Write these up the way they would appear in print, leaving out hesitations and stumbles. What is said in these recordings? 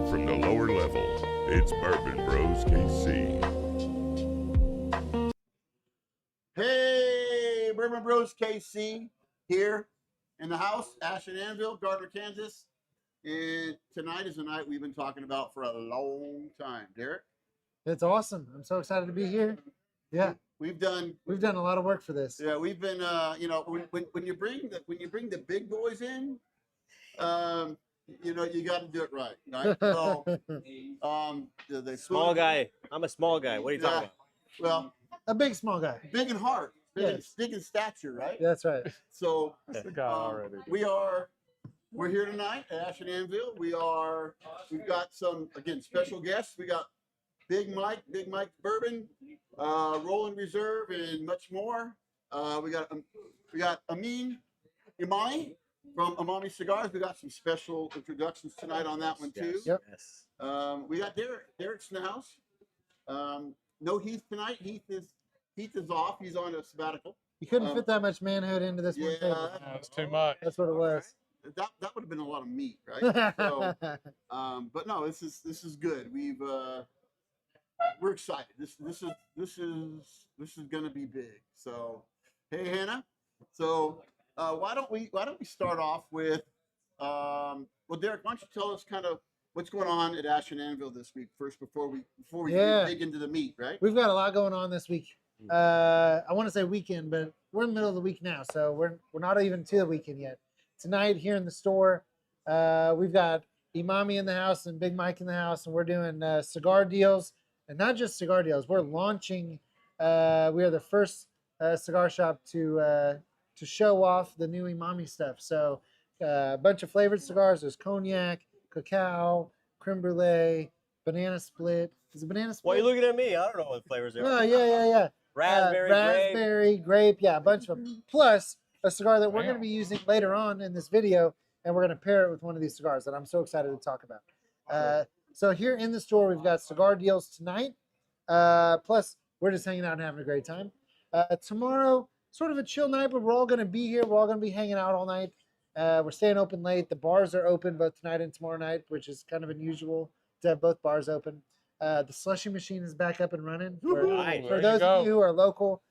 from the lower level. It's Bourbon Bros KC. Hey, Bourbon Bros KC here in the house, Ashland Anvil, Gardner, Kansas. And tonight is a night we've been talking about for a long time. Derek? It's awesome. I'm so excited to be here. Yeah, We've done a lot of work for this. Yeah, we've been when you bring the big boys in, you got to do it right. So the Small guy. I'm a small guy. What are you talking about? Well, A big small guy. big in heart, Yes. big in stature, right? That's right. So already. we're here tonight at Ashland Anvil. We've got some special guests. We got Big Mike Bourbon, Rowland Reserve, and much more. We got Amin, Emami from Emami Cigars. We got some special introductions tonight on that one too. Yep. Yes. We got Derek. Derek's in the house. No Heath tonight. Heath is off. He's on a sabbatical. You couldn't fit that much manhood into this one table. That's too much. That's what it was. That would have been a lot of meat, right? So, but no, this is good. We're excited. This is gonna be big. So, hey Hannah. So why don't we start off with Derek, why don't you tell us kind of what's going on at Ashland Anvil this week first before we dig into the meat, right? We've got a lot going on this week. I want to say weekend, but we're in the middle of the week now, so we're not even to the weekend yet. Tonight here in the store, we've got Emami in the house and Big Mike in the house, and we're doing cigar deals, and not just cigar deals. We're launching. We are the first cigar shop to show off the new Emami stuff. So a bunch of flavored cigars. There's cognac, cacao, creme brulee, banana split. Is it banana split? Why are you looking at me? I don't know what flavors they are. Oh, yeah. Raspberry, grape, yeah, a bunch of them. Plus a cigar that we're going to be using later on in this video, and we're going to pair it with one of these cigars that I'm so excited to talk about. So here in the store, we've got cigar deals tonight. Plus, we're just hanging out and having a great time. Tomorrow, sort of a chill night, but we're all going to be here. We're all going to be hanging out all night. We're staying open late. The bars are open both tonight and tomorrow night, which is kind of unusual to have both bars open. The slushy machine is back up and running. For those of you who are local,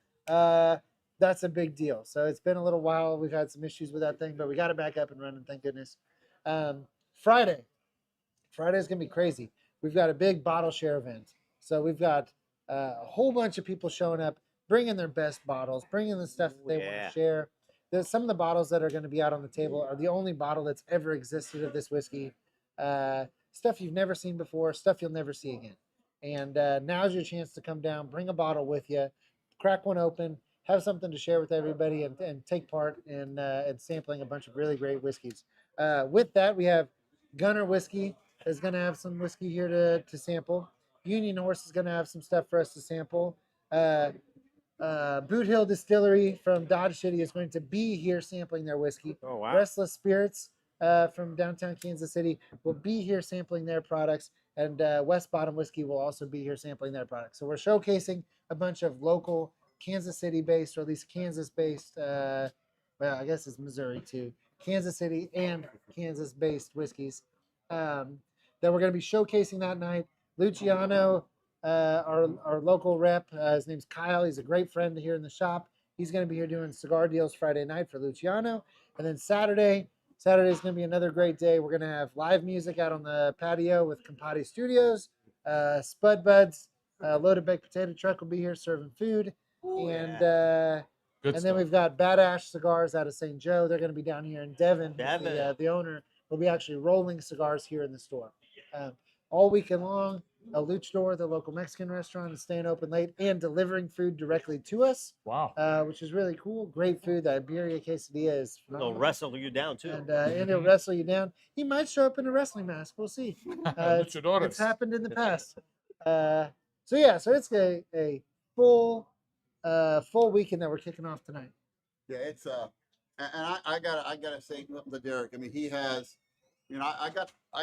that's a big deal. So it's been a little while. We've had some issues with that thing, but we got it back up and running, thank goodness. Friday is going to be crazy. We've got a big bottle share event. So we've got a whole bunch of people showing up, bringing their best bottles, bringing the stuff that they want to share. Some of the bottles that are going to be out on the table are the only bottle that's ever existed of this whiskey. Stuff you've never seen before, stuff you'll never see again. And now's your chance to come down, bring a bottle with you, crack one open, have something to share with everybody, and take part in sampling a bunch of really great whiskeys. With that, we have Gunner Whiskey is going to have some whiskey here to sample. Union Horse is going to have some stuff for us to sample. Boot Hill Distillery from Dodge City is going to be here sampling their whiskey. Oh, wow. Restless Spirits from downtown Kansas City will be here sampling their products, and West Bottom Whiskey will also be here sampling their products. So we're showcasing a bunch of local Kansas City-based, or at least Kansas-based, well, I guess it's Missouri too, Kansas City and Kansas-based whiskeys that we're going to be showcasing that night. Luciano, our local rep, his name's Kyle. He's a great friend here in the shop. He's going to be here doing cigar deals Friday night for Luciano. And then Saturday's going to be another great day. We're going to have live music out on the patio with Campati Studios. Spud Buds, Loaded Baked Potato Truck will be here serving food. And then we've got Badash Cigars out of St. Joe. They're going to be down here in Devon. The owner will be actually rolling cigars here in the store. All weekend long, El Luchador, the local Mexican restaurant, is staying open late and delivering food directly to us. Wow. Which is really cool. Great food. The Iberia quesadilla is phenomenal. They'll wrestle you down, too. And he'll wrestle you down. He might show up in a wrestling mask. We'll see. It's happened in the past. So it's a full weekend that we're kicking off tonight. Yeah, it's and I gotta say to Derek. I mean, he has, I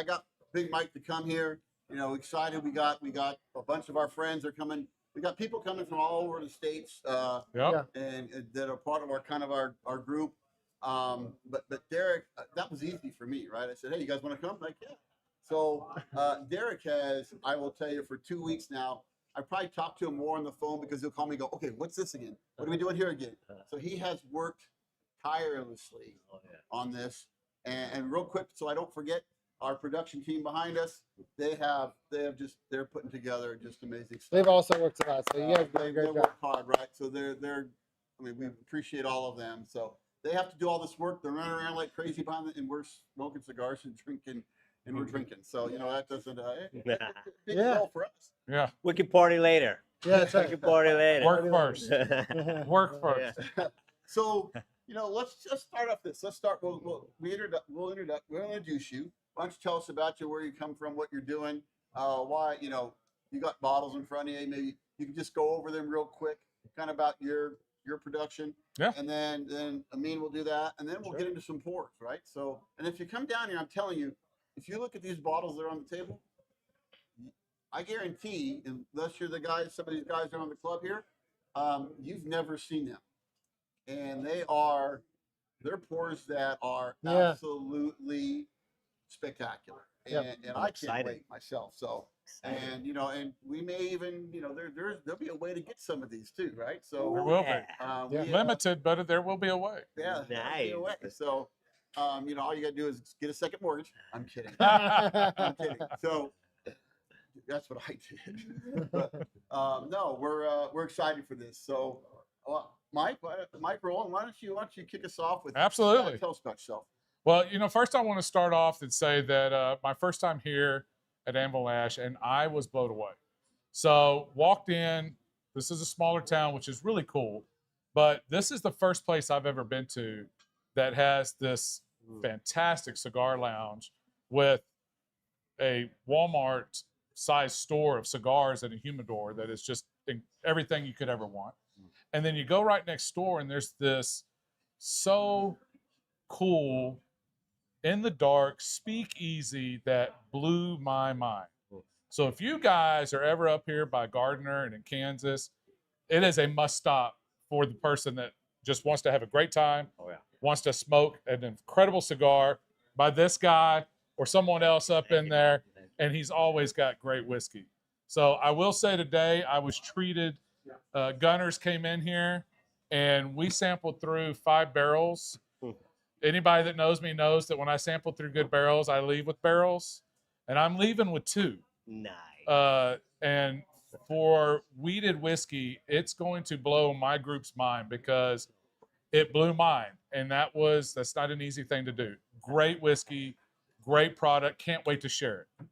got Big Mike to come here. Excited. We got a bunch of our friends are coming. We got people coming from all over the states, and that are part of our group. But Derek, that was easy for me, right? I said, hey, you guys want to come? Like, yeah. So Derek has, I will tell you, for 2 weeks now. I probably talked to him more on the phone because he'll call me and go, okay, what's this again? What are we doing here again? So he has worked tirelessly on this. And real quick, so I don't forget, our production team behind us, they're putting together just amazing stuff. They've also worked a lot, so you guys did a They great job. work hard, right? So I mean, we appreciate all of them. So they have to do all this work. They're running around like crazy behind it, and we're smoking cigars and drinking, and we're drinking. So, that doesn't, big deal for us. Yeah. We can party later. Yeah, that's We right. can party later. Work first. Work first. So, let's just start off this. Let's start. We'll introduce you. Why don't you tell us about you, where you come from, what you're doing, why, you got bottles in front of you. Maybe you can just go over them real quick, kind of about your production. Yeah. And then Amin will do that, and then we'll get into some pours, right? So, and if you come down here, I'm telling you, if you look at these bottles that are on the table, I guarantee, unless you're some of these guys are on the club here, you've never seen them. And they're pours that are absolutely spectacular. And I can't wait myself. So, and we may even, there'll be a way to get some of these too, right? So There will be. Limited, but there will be a way. Yeah, there'll be a way. So, all you gotta do is get a second mortgage. I'm kidding. I'm kidding. So that's what I did. But no, we're excited for this. So, Mike Rowland, why don't you kick us off with Absolutely. Tell us about yourself. Well, first I want to start off and say that my first time here at Anvil Ash, and I was blown away. So walked in. This is a smaller town, which is really cool. But this is the first place I've ever been to that has this fantastic cigar lounge with a Walmart-sized store of cigars and a humidor that is just everything you could ever want. And then you go right next door, and there's this so cool, in the dark speakeasy that blew my mind. So if you guys are ever up here by Gardner and in Kansas, it is a must stop for the person that just wants to have a great time, wants to smoke an incredible cigar by this guy or someone else up in there, and he's always got great whiskey. So I will say today I was treated. Gunners came in here, and we sampled through 5 barrels. Anybody that knows me knows that when I sample through good barrels, I leave with barrels, and I'm leaving with 2. Nice. And for weeded whiskey, it's going to blow my group's mind because it blew mine, and that's not an easy thing to do. Great whiskey, great product. Can't wait to share it.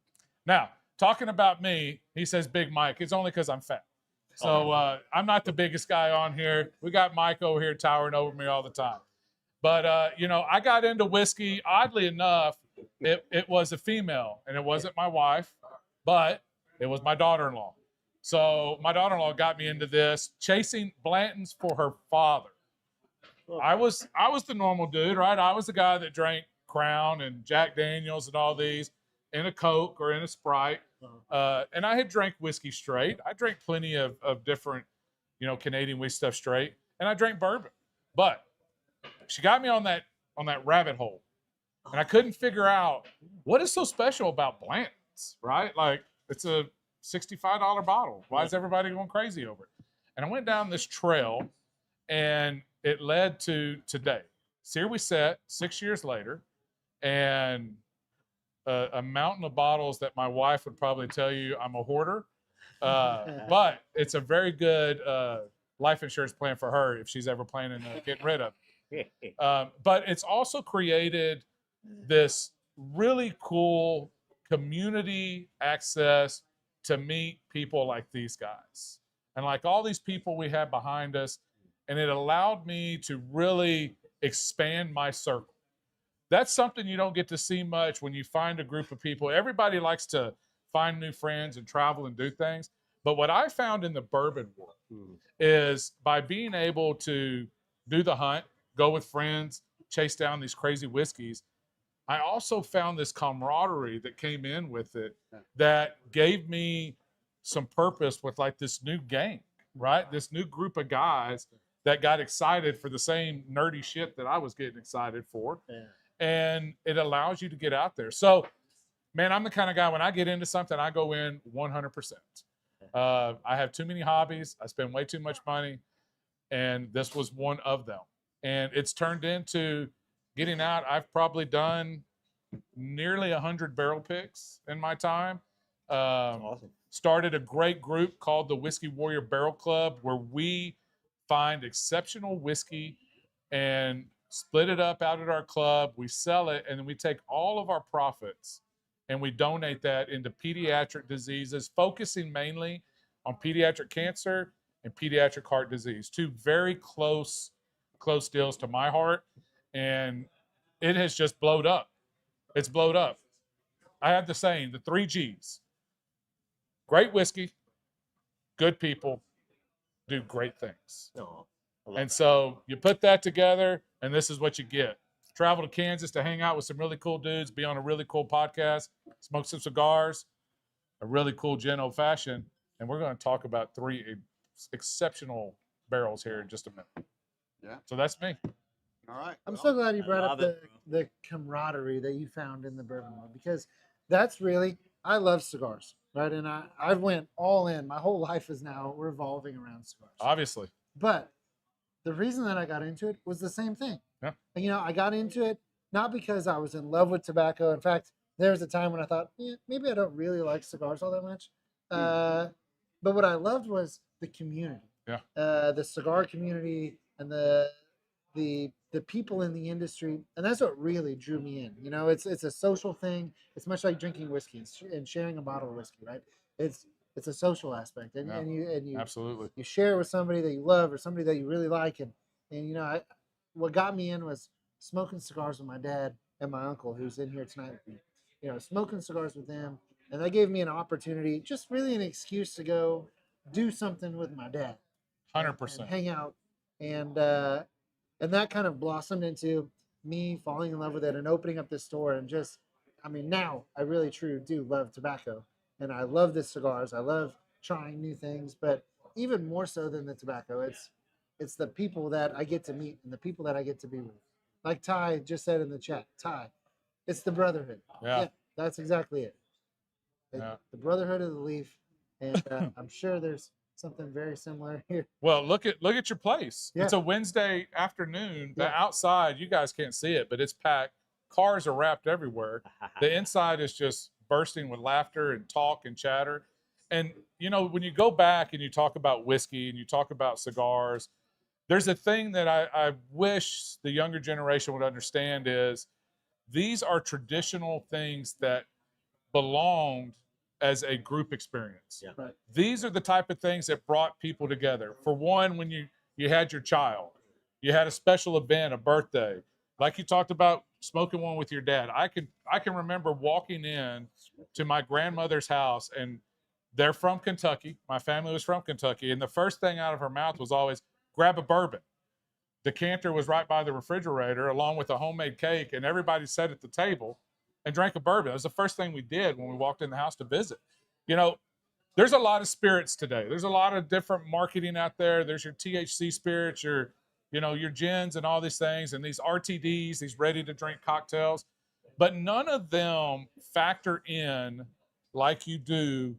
Now, talking about me, he says Big Mike. It's only because I'm fat. So I'm not the biggest guy on here. We got Mike over here towering over me all the time. But, I got into whiskey. Oddly enough, it was a female, and it wasn't my wife, but it was my daughter-in-law. So my daughter-in-law got me into this, chasing Blanton's for her father. I was the normal dude, right? I was the guy that drank Crown and Jack Daniels and all these in a Coke or in a Sprite. And I had drank whiskey straight. I drank plenty of different, Canadian whiskey stuff straight, and I drank bourbon. But she got me on that rabbit hole, and I couldn't figure out what is so special about Blanton's, right? Like, it's a $65 bottle. Why is everybody going crazy over it? And I went down this trail, and it led to today. So here we sit 6 years later, and a mountain of bottles that my wife would probably tell you I'm a hoarder. But it's a very good life insurance plan for her if she's ever planning on getting rid of it. But it's also created this really cool community access to meet people like these guys and like all these people we have behind us. And it allowed me to really expand my circle. That's something you don't get to see much when you find a group of people. Everybody likes to find new friends and travel and do things. But what I found in the bourbon world is by being able to do the hunt, go with friends, chase down these crazy whiskeys, I also found this camaraderie that came in with it that gave me some purpose with like this new gang, right? This new group of guys that got excited for the same nerdy shit that I was getting excited for. And it allows you to get out there. So man, I'm the kind of guy, when I get into something, I go in 100%. I have too many hobbies. I spend way too much money. And this was one of them. And it's turned into getting out. I've probably done nearly 100 barrel picks in my time. Awesome. Started a great group called the Whiskey Warrior Barrel Club, where we find exceptional whiskey and split it up out at our club. We sell it, and then we take all of our profits and we donate that into pediatric diseases, focusing mainly on pediatric cancer and pediatric heart disease. Two very close deals to my heart, and it has just blowed up. It's blowed up. I have the saying, the 3 G's. Great whiskey, good people, do great things. Oh, And so you put that together, and this is what you get. Travel to Kansas to hang out with some really cool dudes, be on a really cool podcast, smoke some cigars, a really cool gin old fashioned, and we're going to talk about 3 exceptional barrels here in just a minute. Yeah. So that's me. All right. I'm well, so glad you I brought up love it, the camaraderie that you found in the bourbon world, because that's really, I love cigars, right? And I've went all in. My whole life is now revolving around cigars. Obviously. But the reason that I got into it was the same thing. Yeah. And, you know, I got into it not because I was in love with tobacco. In fact, there was a time when I thought, maybe I don't really like cigars all that much. But what I loved was the community. Yeah. The cigar community and the people in the industry, and that's what really drew me in. You know, it's a social thing. It's much like drinking whiskey and sharing a bottle of whiskey, right? It's a social aspect, and, Yeah. and you Absolutely. you share it with somebody that you love or somebody that you really like, and you know, what got me in was smoking cigars with my dad and my uncle, who's in here tonight with me. You know, smoking cigars with them, and that gave me an opportunity, just really an excuse to go do something with my dad. 100%. And hang out, and that kind of blossomed into me falling in love with it and opening up this store. And just, I mean, now I really truly do love tobacco, and I love the cigars. I love trying new things, but even more so than the tobacco, it's the people that I get to meet and the people that I get to be with. Like Ty just said in the chat, Ty, it's the brotherhood. Yeah. That's exactly it. Yeah. The brotherhood of the leaf, and I'm sure there's something very similar here. Well, look at your place. Yeah. It's a Wednesday afternoon. The Yeah. outside, you guys can't see it, but it's packed. Cars are wrapped everywhere. The inside is just bursting with laughter and talk and chatter. And you know, when you go back and you talk about whiskey and you talk about cigars, there's a thing that I wish the younger generation would understand is these are traditional things that belonged as a group experience. Yeah. Right. These are the type of things that brought people together. For one, when you had your child, you had a special event, a birthday, like you talked about smoking one with your dad. I can remember walking in to my grandmother's house, and they're from Kentucky. My family was from Kentucky, and the first thing out of her mouth was always, grab a bourbon. Decanter was right by the refrigerator along with a homemade cake, and everybody sat at the table and drank a bourbon. It was the first thing we did when we walked in the house to visit. You know, there's a lot of spirits today. There's a lot of different marketing out there. There's your THC spirits, your gins and all these things, and these RTDs, these ready to drink cocktails, but none of them factor in like you do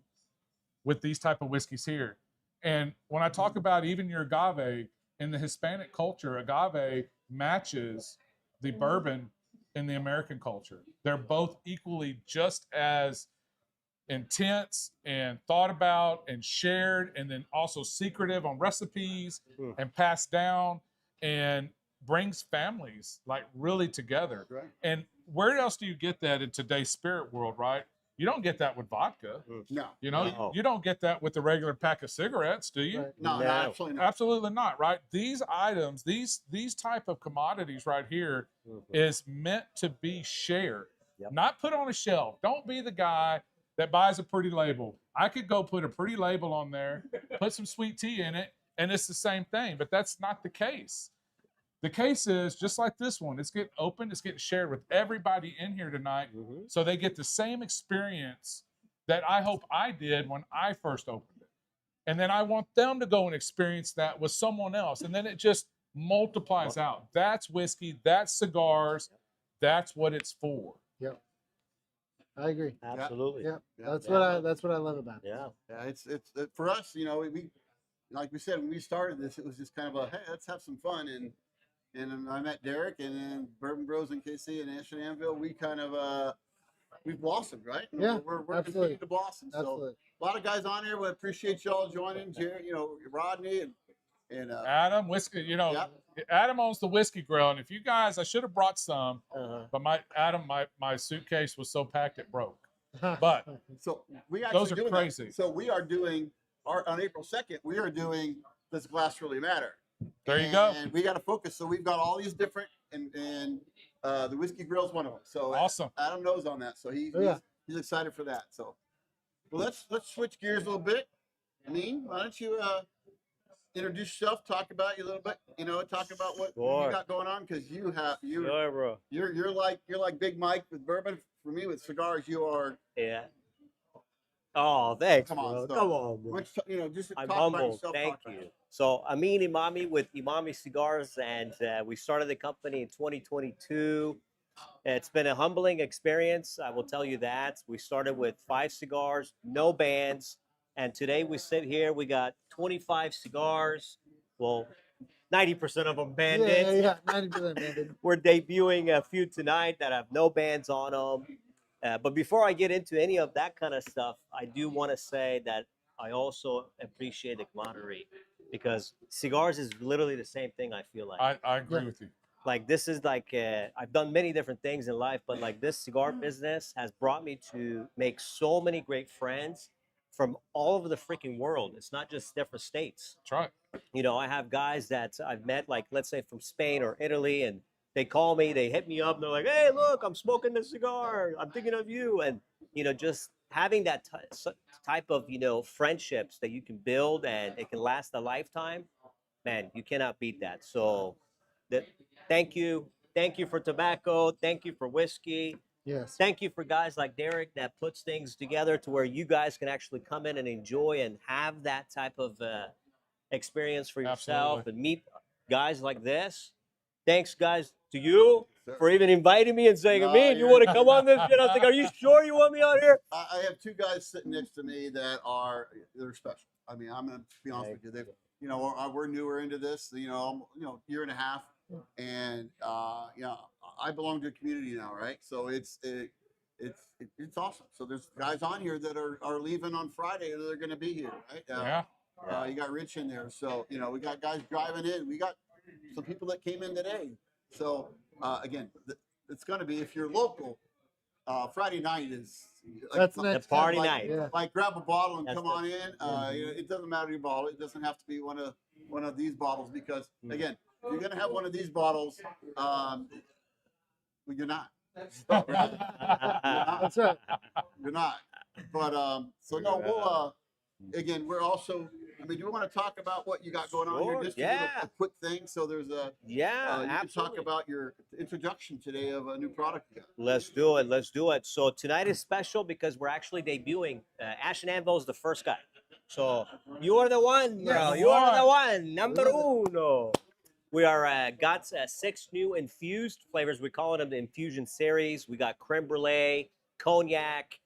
with these type of whiskeys here. And when I talk about even your agave, in the Hispanic culture, agave matches the bourbon in the American culture. They're both equally just as intense and thought about and shared, and then also secretive on recipes and passed down, and brings families like really together. Right. And where else do you get that in today's spirit world, right? You don't get that with vodka. No. You know, No. you don't get that with the regular pack of cigarettes, do you? Right. No, No. absolutely not. Absolutely not, right? These items, these type of commodities right here is meant to be shared, Yep. not put on a shelf. Don't be the guy that buys a pretty label. I could go put a pretty label on there, put some sweet tea in it, and it's the same thing, but that's not the case. The case is just like this one. It's getting open. It's getting shared with everybody in here tonight, so they get the same experience that I hope I did when I first opened it. And then I want them to go and experience that with someone else. And then it just multiplies out. That's whiskey. That's cigars. That's what it's for. Yep. I agree. Absolutely. Yep. Yeah. That's Yeah. what I love about it. Yeah. Yeah, it's for us. You know, we like we said when we started this, it was just kind of a hey, let's have some fun. And I met Derek, and then Bourbon Bros and KC and Ash and Anvil. We kind of we've blossomed, right? Yeah, we're absolutely. continuing to blossom. Absolutely. So a lot of guys on here. We appreciate y'all joining. Jerry, you know, Rodney and Adam whiskey. You know, Adam owns the whiskey grill, and if you guys, I should have brought some, but my suitcase was so packed it broke. But so we actually those are doing crazy. That. So we are doing on April 2nd. We are doing Does Glass Really Matter? There you go. And we got to focus. So we've got all these different, and the whiskey grill is one of them. So Awesome. Adam knows on that. So he's excited for that. So well, let's switch gears a little bit. Amin, why don't you introduce yourself, talk about you a little bit, you know, talk about what you got going on, because Bro. you're like Big Mike with bourbon. For me with cigars, you are. Yeah. Oh, thanks, Come on, bro. so Come on, bro. You know, just I'm talk about humbled. yourself. Thank talk about you. So, Amin Emami with Emami Cigars, and we started the company in 2022. It's been a humbling experience, I will tell you that. We started with 5 cigars, no bands, and today we sit here, we got 25 cigars. Well, 90% of them banded. Yeah, 90% banded. We're debuting a few tonight that have no bands on them. But before I get into any of that kind of stuff, I do want to say that I also appreciate the camaraderie, because cigars is literally the same thing, I feel like. I agree with you. Like, this is like, I've done many different things in life, but like this cigar business has brought me to make so many great friends from all over the freaking world. It's not just different states. That's right. You know, I have guys that I've met, like, let's say from Spain or Italy, and they call me, they hit me up, and they're like, hey, look, I'm smoking this cigar. I'm thinking of you. And, you know, just having that type of, you know, friendships that you can build and it can last a lifetime, man, you cannot beat that. So thank you. Thank you for tobacco. Thank you for whiskey. Yes. Thank you for guys like Derek that puts things together to where you guys can actually come in and enjoy and have that type of experience for yourself. Absolutely. And meet guys like this. Thanks, guys, to you for even inviting me and saying, No, Amin, you you're- want to come on this shit? I was like, are you sure you want me on here? I have 2 guys sitting next to me they're special. I mean, I'm gonna be honest with you. They've, you know, we're newer into this. You know, year and a half, and you know, I belong to a community now, right? So it's awesome. So there's guys on here that are leaving on Friday, and they're gonna be here, right? Yeah. You got Rich in there, so you know we got guys driving in. We got some people that came in today. So again, it's going to be, if you're local, Friday night is That's The next party time. night. Yeah. like grab a bottle and That's come on in. You know, it doesn't matter your bottle. It doesn't have to be one of these bottles, because again, if you're going to have one of these bottles, well, you're not. That's right. You're not. But so no, we'll again, we're also. I mean, do you want to talk about what you got going on here? Sure, Just to give a quick thing. So there's a Yeah, you can absolutely. talk about your introduction today of a new product you got. Let's do it. Let's do it. So tonight is special because we're actually debuting. Ash and Anvil is the first guy. So you are the one, bro. Yes. You are the one. Number uno. We are got 6 new infused flavors. We call them the infusion series. We got creme brulee, cognac,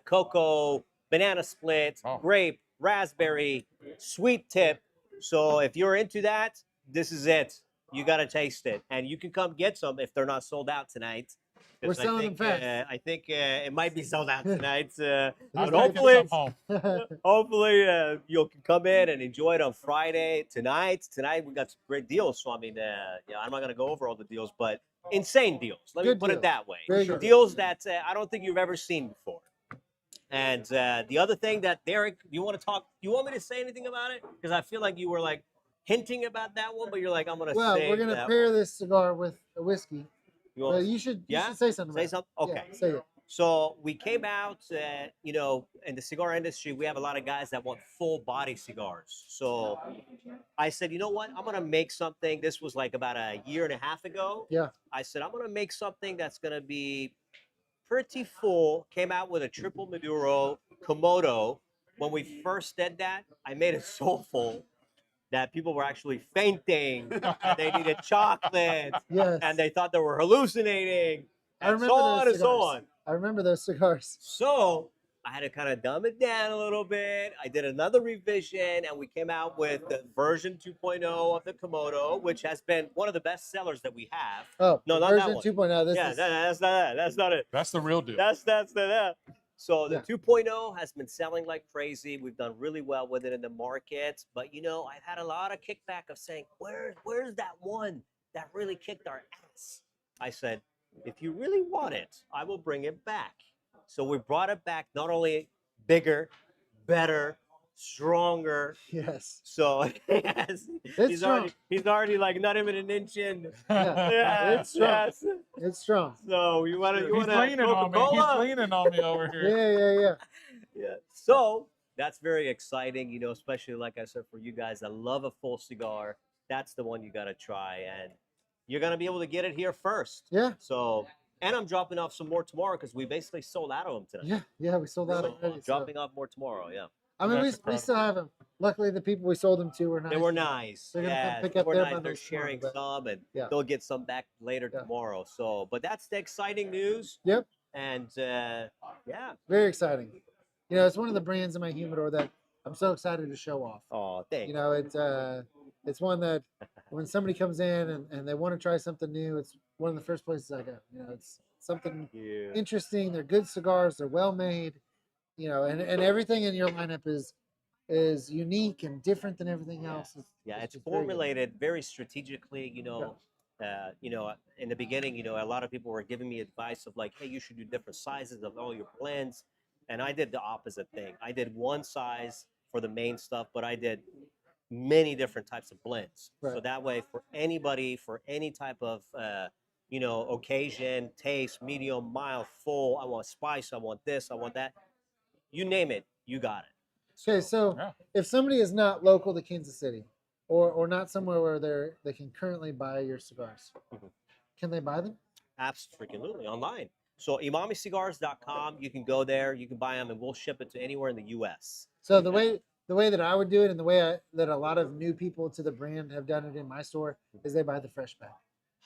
cocoa, banana split, grape, raspberry, sweet tip. So if you're into that, this is it. You got to taste it. And you can come get some if they're not sold out tonight. 'Cause We're selling them fast. I think it might be sold out tonight. But Let's hopefully, Come home. hopefully you can come in and enjoy it on Friday. Tonight we got some great deals. So I mean, yeah, I'm not gonna go over all the deals, but insane deals. Let me Good put it deals. that way. Very good. Deals that I don't think you've ever seen before. And the other thing that Derek, you want me to say anything about it? Because I feel like you were like hinting about that one, but you're like, I'm gonna Well, say we're gonna that pair this cigar with a whiskey. You But wanna you should yeah? say something. say about it. something? Okay. Yeah, say it. So we came out, you know, in the cigar industry, we have a lot of guys that want full body cigars. So I said, you know what? I'm going to make something. This was like about a year and a half ago. Yeah. I said, I'm going to make something that's going to be pretty full. Came out with a triple Maduro Komodo. When we first did that, I made it so full that people were actually fainting. They needed chocolate. Yes. And they thought they were hallucinating. I remember so on those and so cigars. on. I remember those cigars. So I had to kind of dumb it down a little bit. I did another revision, and we came out with the version 2.0 of the Komodo, which has been one of the best sellers that we have. Oh, No, not that version one. 2.0. This Yeah, is that's not that. That's not it. That's the real deal. That's the. So the Yeah. 2.0 has been selling like crazy. We've done really well with it in the market. But I've had a lot of kickback of saying, where's that one that really kicked our ass? I said, if you really want it, I will bring it back. So we brought it back, not only bigger, better, stronger. yes. So yes, It's strong. he's already like not even an inch in. Yeah, Yeah, it's strong. yes. It's strong. So you want He's to leaning on me. He's Coca-Cola? leaning on me over here. Yeah. Yeah. So that's very exciting, especially like I said for you guys that love a full cigar. That's the one you got to try, and you're gonna be able to get it here first. Yeah. So, and I'm dropping off some more tomorrow because we basically sold out of them tonight. Yeah. We sold out So, already. So. dropping off more tomorrow. Yeah. I mean, That's we still have them. Luckily, the people we sold them to were nice. They were nice. They're gonna come Yeah, pick they up were their nice. They're bundles tomorrow, sharing but- some, and Yeah. they'll get some back later Yeah. tomorrow. So, but that's the exciting news. Yep. And yeah, Very exciting. It's one of the brands in my humidor that I'm so excited to show off. oh, thanks. It's one that when somebody comes in and they want to try something new, it's one of the first places I go. It's something Yeah. interesting. They're good cigars. They're well made. And everything in your lineup is unique and different than everything else. Yeah, it's just very good. formulated very strategically. In the beginning, a lot of people were giving me advice of like, hey, you should do different sizes of all your blends. And I did the opposite thing. I did one size for the main stuff, but I did many different types of blends. So Right. that way, for anybody, for any type of, occasion, taste, medium, mild, full, I want spice, I want this, I want that. You name it, you got it. Okay, so Yeah. if somebody is not local to Kansas City or not somewhere where they can currently buy your cigars, Mhm. can they buy them? Absolutely, online. So imamicigars.com, you can go there, you can buy them, and we'll ship it to anywhere in the U.S. So the way that I would do it and the way that a lot of new people to the brand have done it in my store is they buy the fresh pack.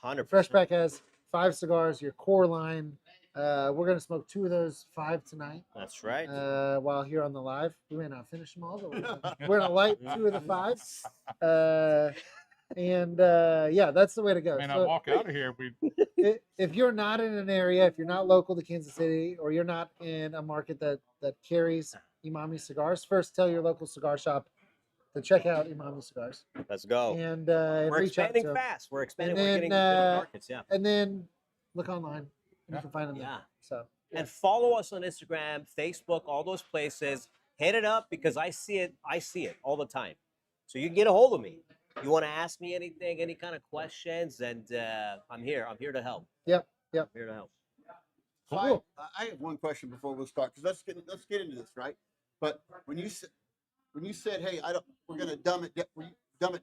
100%. Fresh pack has 5 cigars, your core line. We're gonna smoke 2 of those 5 tonight. That's right. While here on the live, we may not finish them all, but we're gonna light 2 of the 5. Yeah, that's the way to go. Man, I So walk out of here. if you're not in an area, if you're not local to Kansas City, or you're not in a market that carries Emami cigars, first tell your local cigar shop to check out Emami cigars Let's go. and We're reach out expanding to 'em. fast. We're expanding. And We're then, getting different markets. Yeah. And then look online. Yeah. You can find them there. Yeah. So And follow us on Instagram, Facebook, all those places. Hit it up because I see it. I see it all the time. So you can get a hold of me. You want to ask me anything, any kind of questions, and I'm here. I'm here to help. Yep. I'm here to help. So Cool. I have one question before we start because let's get into this, right? But when you said, hey, we're gonna dumb it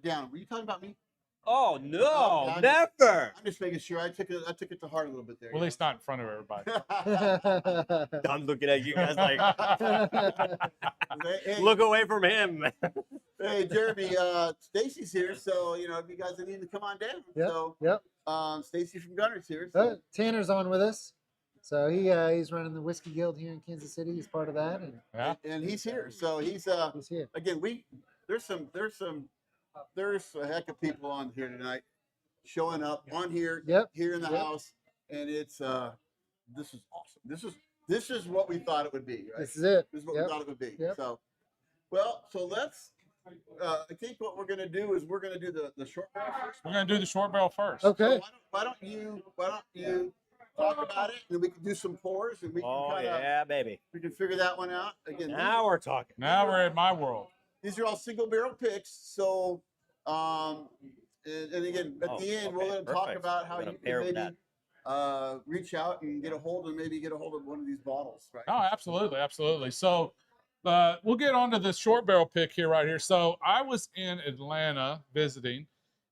down. Were you talking about me? Oh no, Oh, God. never. I'm just making sure I took it to heart a little bit there. Well, at least not in front of everybody. I'm looking at you guys like, Hey, look away from him. hey, Jeremy, Stacy's here, so if you guys need to come on down. Yep. So Yep. Stacy from Gunner's here. So. Tanner's on with us. So he's running the Whiskey Guild here in Kansas City. He's part of that, and Yeah. And he's here. So he's he's here. again, there's a heck of people on here tonight showing up on here Yep. here in the Yep. house, and it's this is awesome. This is what we thought it would be, right? This is it. This is what Yep. we thought it would be. Yep. So let's I think what we're gonna do is we're gonna do the short barrel first. We're gonna do the short barrel first. Okay. So why don't you talk about it, and we can do some pours, and we can Oh kind of yeah, baby. we can figure that one out. Again, Now we're talking. Now we're in my world. these are all single barrel picks. So and again at Oh, the end we're okay, going to talk perfect. about how I'm gonna you pair can with maybe reach out and get a hold of one of these bottles, right? Oh, absolutely, absolutely. So we'll get on to this short barrel pick here, right here. So I was in Atlanta visiting,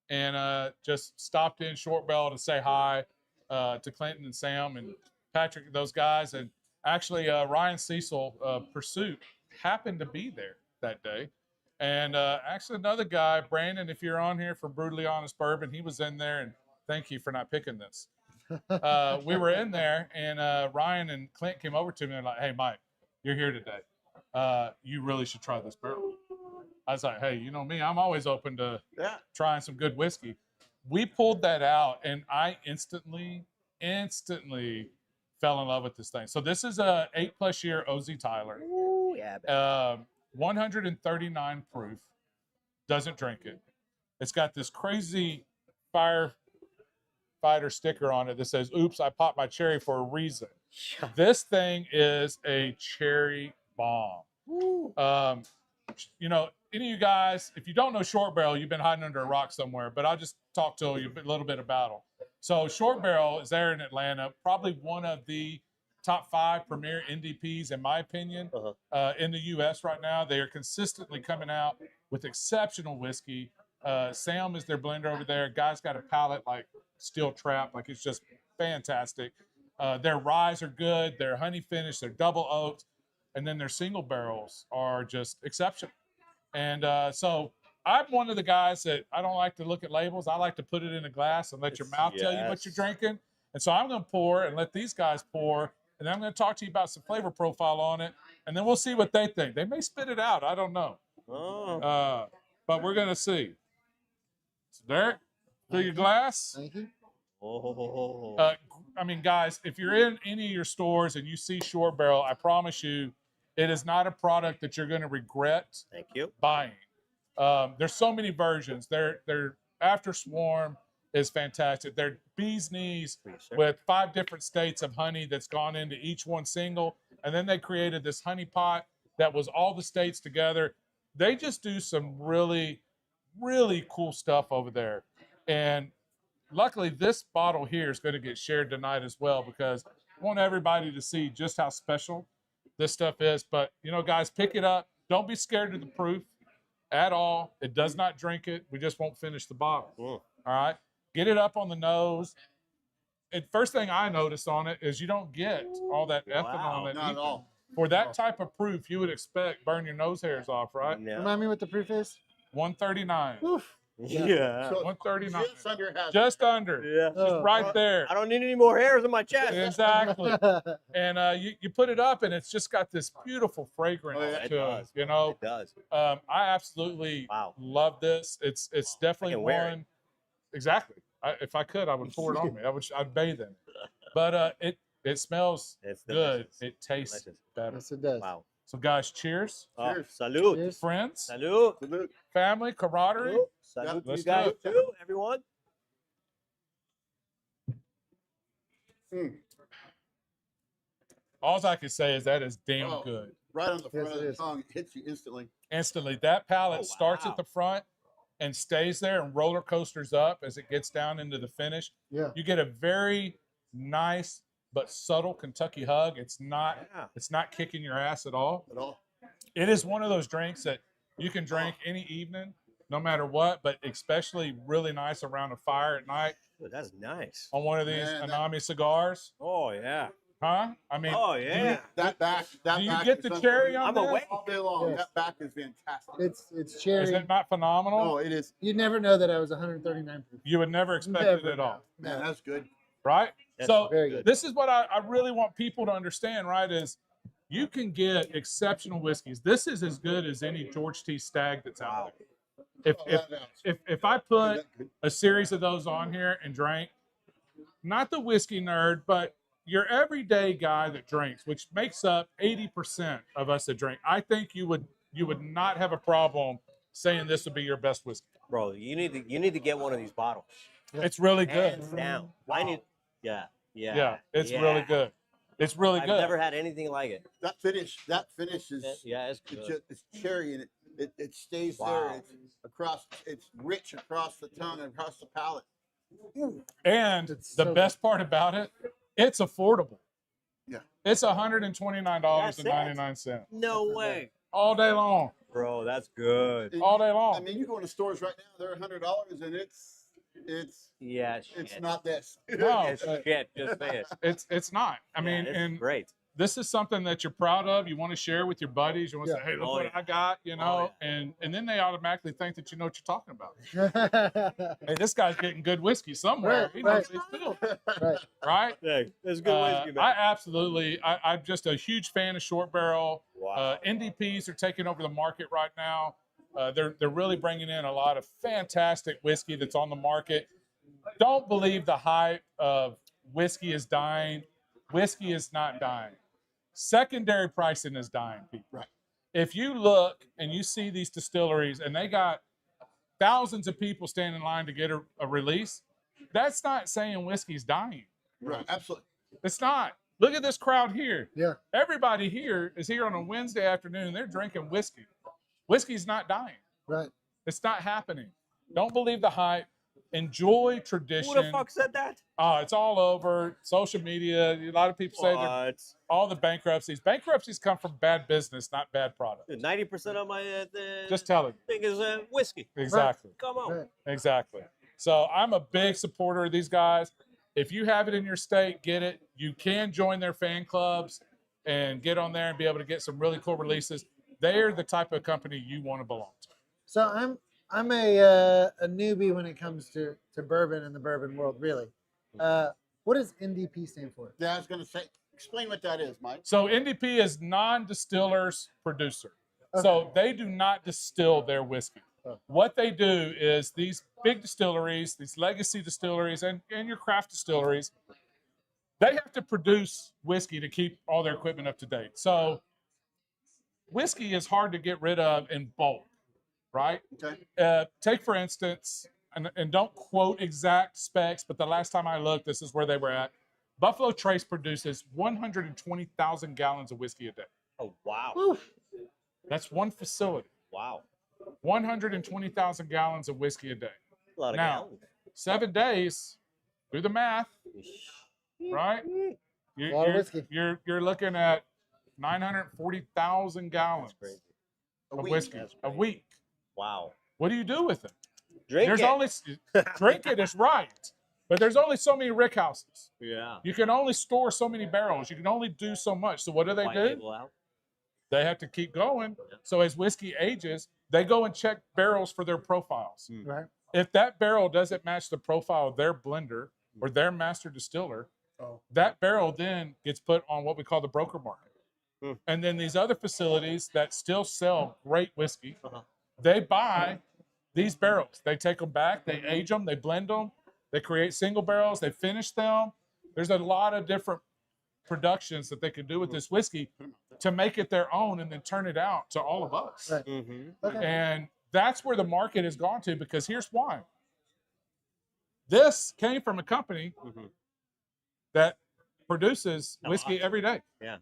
and just stopped in short barrel to say hi to Clinton and Sam and Patrick, those guys, and actually Ryan Cecil Pursuit happened to be there that day. And actually another guy, Brandon, if you're on here for Brutally Honest Bourbon, he was in there, and thank you for not picking this. we were in there, and Ryan and Clint came over to me and like, "Hey, Mike, you're here today. You really should try this barrel." I was like, "Hey, you know me, I'm always open to Yeah. trying some good whiskey." We pulled that out, and I instantly fell in love with this thing. So this is a 8+ year OZ Tyler, Ooh, yeah. baby. 139 proof. Doesn't drink it. It's got this crazy firefighter sticker on it that says, "Oops, I popped my cherry for a reason." This thing is a cherry bomb. You know, any of you guys, if you don't know Short Barrel, you've been hiding under a rock somewhere, but I'll just talk to you a little bit about them. So Short Barrel is there in Atlanta, probably one of the top 5 premier NDPs, in my opinion, in the U.S. right now. They are consistently coming out with exceptional whiskey. Sam is their blender over there. Guy's got a palate like steel trap, like it's just fantastic. Their ryes are good. Their honey finish, their double oaked, and then their single barrels are just exceptional. And so I'm one of the guys that I don't like to look at labels. I like to put it in a glass and let your mouth tell you what you're drinking. And so I'm going to pour and let these guys pour. And then I'm going to talk to you about some flavor profile on it. And then we'll see what they think. They may spit it out. I don't know. But we're going to see. So Derek, fill your glass. Thank you. I mean, guys, if you're in any of your stores and you see Short Barrel, I promise you, it is not a product that you're going to regret buying. There's so many versions. Their After Swarm is fantastic. Their Bee's Knees with 5 different states of honey that's gone into each one single. And then they created this honey pot that was all the states together. They just do some really, really cool stuff over there. And luckily, this bottle here is going to get shared tonight as well, because I want everybody to see just how special this stuff is. But, you know, guys, pick it up. Don't be scared of the proof at all. It does not drink it. We just won't finish the bottle. All right? Get it up on the nose. And first thing I noticed on it is you don't get all that ethanol. Not at all. For that type of proof, you would expect burn your nose hairs off, right? Yeah. Remind me what the proof is. 139. Oof. Yeah. So 139. just under half. Just under. Yeah. Just right there. I don't need any more hairs on my chest. Exactly. And you put it up, and it's just got this beautiful fragrance It to it. You know, It does. I absolutely love this. It's definitely wear one. Exactly. If I could, I would pour it on me. I'd bathe in it. But it smells It's good. delicious. It tastes Delicious. better. Yes, it does. Wow. So, guys, cheers. Cheers. Salute. Cheers. Friends, Salute. Salute. family, camaraderie. Salute to Let's you guys do it. too, everyone. All I can say is that is damn Oh. good. Right on the front Yes, of it the is. tongue. It hits you instantly. Instantly, that palate Oh, starts wow. at the front and stays there and roller coasters up as it gets down into the finish. Yeah. You get a very nice but subtle Kentucky hug. It's not kicking your ass at all. At all. It is one of those drinks that you can drink any evening, no matter what, but especially really nice around a fire at night Ooh, that's nice. on one of these Man, Emami cigars. Oh yeah. Huh? I mean, Oh yeah. That back. That do you back get is the cherry on I'm there? awake. all day long. Yes. That back is fantastic. It's Is cherry. it not phenomenal? No, it is. You'd never know that I was 139 proof. You would never expect it Never at all, Man, that's good. right? That's So very good. this is what I really want people to understand, right? Is you can get exceptional whiskeys. This is as good as any George T. Stag that's out there. If I put a series of those on here and drank, not the whiskey nerd, but your everyday guy that drinks, which makes up 80% of us that drink, I think you would not have a problem saying this would be your best whiskey. Bro, you need to get one of these bottles. It's really good. Hands down. I need. Yeah. Yeah, it's really good. It's really I've good. never had anything like it. That finish is. Yeah, it's It's good. just it's cherry and it stays Wow. there. It's rich across the tongue and across the palate. And It's the so best part about it, it's affordable. Yeah. It's $129.99 No way. all day long. Bro, that's good. All day I long. mean, you go into stores right now, they're $100, and it's Yeah, it's shit. not this. No, It's shit. Just say it. it's not. I mean, Yeah, it's and great. this is something that you're proud of. You want to share with your buddies. You want to Yeah. say, "Hey, look Oh, what yeah. I got," you know, yeah. and then they automatically think that you know what you're talking about. Hey, this guy's getting good whiskey somewhere. Right, He knows right. what he's doing, Right. right? Yeah, that's good whiskey, man. I absolutely. I'm just a huge fan of short barrel. Wow. NDPs are taking over the market right now. They're really bringing in a lot of fantastic whiskey that's on the market. Don't believe the hype of whiskey is dying. Whiskey is not dying. Secondary pricing is dying, people. Right. If you look and you see these distilleries and they got thousands of people standing in line to get a release, that's not saying whiskey's dying. Right. Absolutely. It's not. Look at this crowd here. Yeah. Everybody here is here on a Wednesday afternoon. They're drinking whiskey. Whiskey's not dying. Right. It's not happening. Don't believe the hype. Enjoy Who tradition. the fuck said that? Oh, it's all over social media. A lot of people say that What? all the bankruptcies. Bankruptcies come from bad business, not bad product. 90% of my Just tell it. thing is whiskey. Exactly. Come on. Right. Exactly. So I'm a big supporter of these guys. If you have it in your state, get it. You can join their fan clubs and get on there and be able to get some really cool releases. They're the type of company you want to belong to. So I'm a newbie when it comes to bourbon and the bourbon world, really. What does NDP stand for? Yeah, I was going to say, explain what that is, Mike. So NDP is non-distillers producer. So they do not distill their whiskey. What they do is these big distilleries, these legacy distilleries, and your craft distilleries, they have to produce whiskey to keep all their equipment up to date. So whiskey is hard to get rid of in bulk, right? Okay. Take, for instance, and don't quote exact specs, but the last time I looked, this is where they were at. Buffalo Trace produces 120,000 gallons of whiskey a day. Oh, wow. Woo. That's one facility. Wow. 120,000 gallons of whiskey a day. A lot of Now, gallons. 7 days, do the math, right? A lot of whiskey. You're looking at 940,000 gallons Crazy. A of week. whiskey That's a week. Wow. What do you do with it? Drink There's it. only drink it is right, but there's only so many rick houses. Yeah. You can only store so many barrels. You can only do so much. So what do they White do? label out. They have to keep going. So as whiskey ages, they go and check barrels for their profiles. Right. If that barrel doesn't match the profile of their blender or their master distiller, that barrel then gets put on what we call the broker market. And then these other facilities that still sell great whiskey, they buy these barrels. They take them back, they age them, they blend them, they create single barrels, they finish them. There's a lot of different productions that they can do with this whiskey to make it their own and then turn it out to all of us. Right. Okay. And that's where the market has gone to, because here's why. This came from a company that produces whiskey every day. Yeah.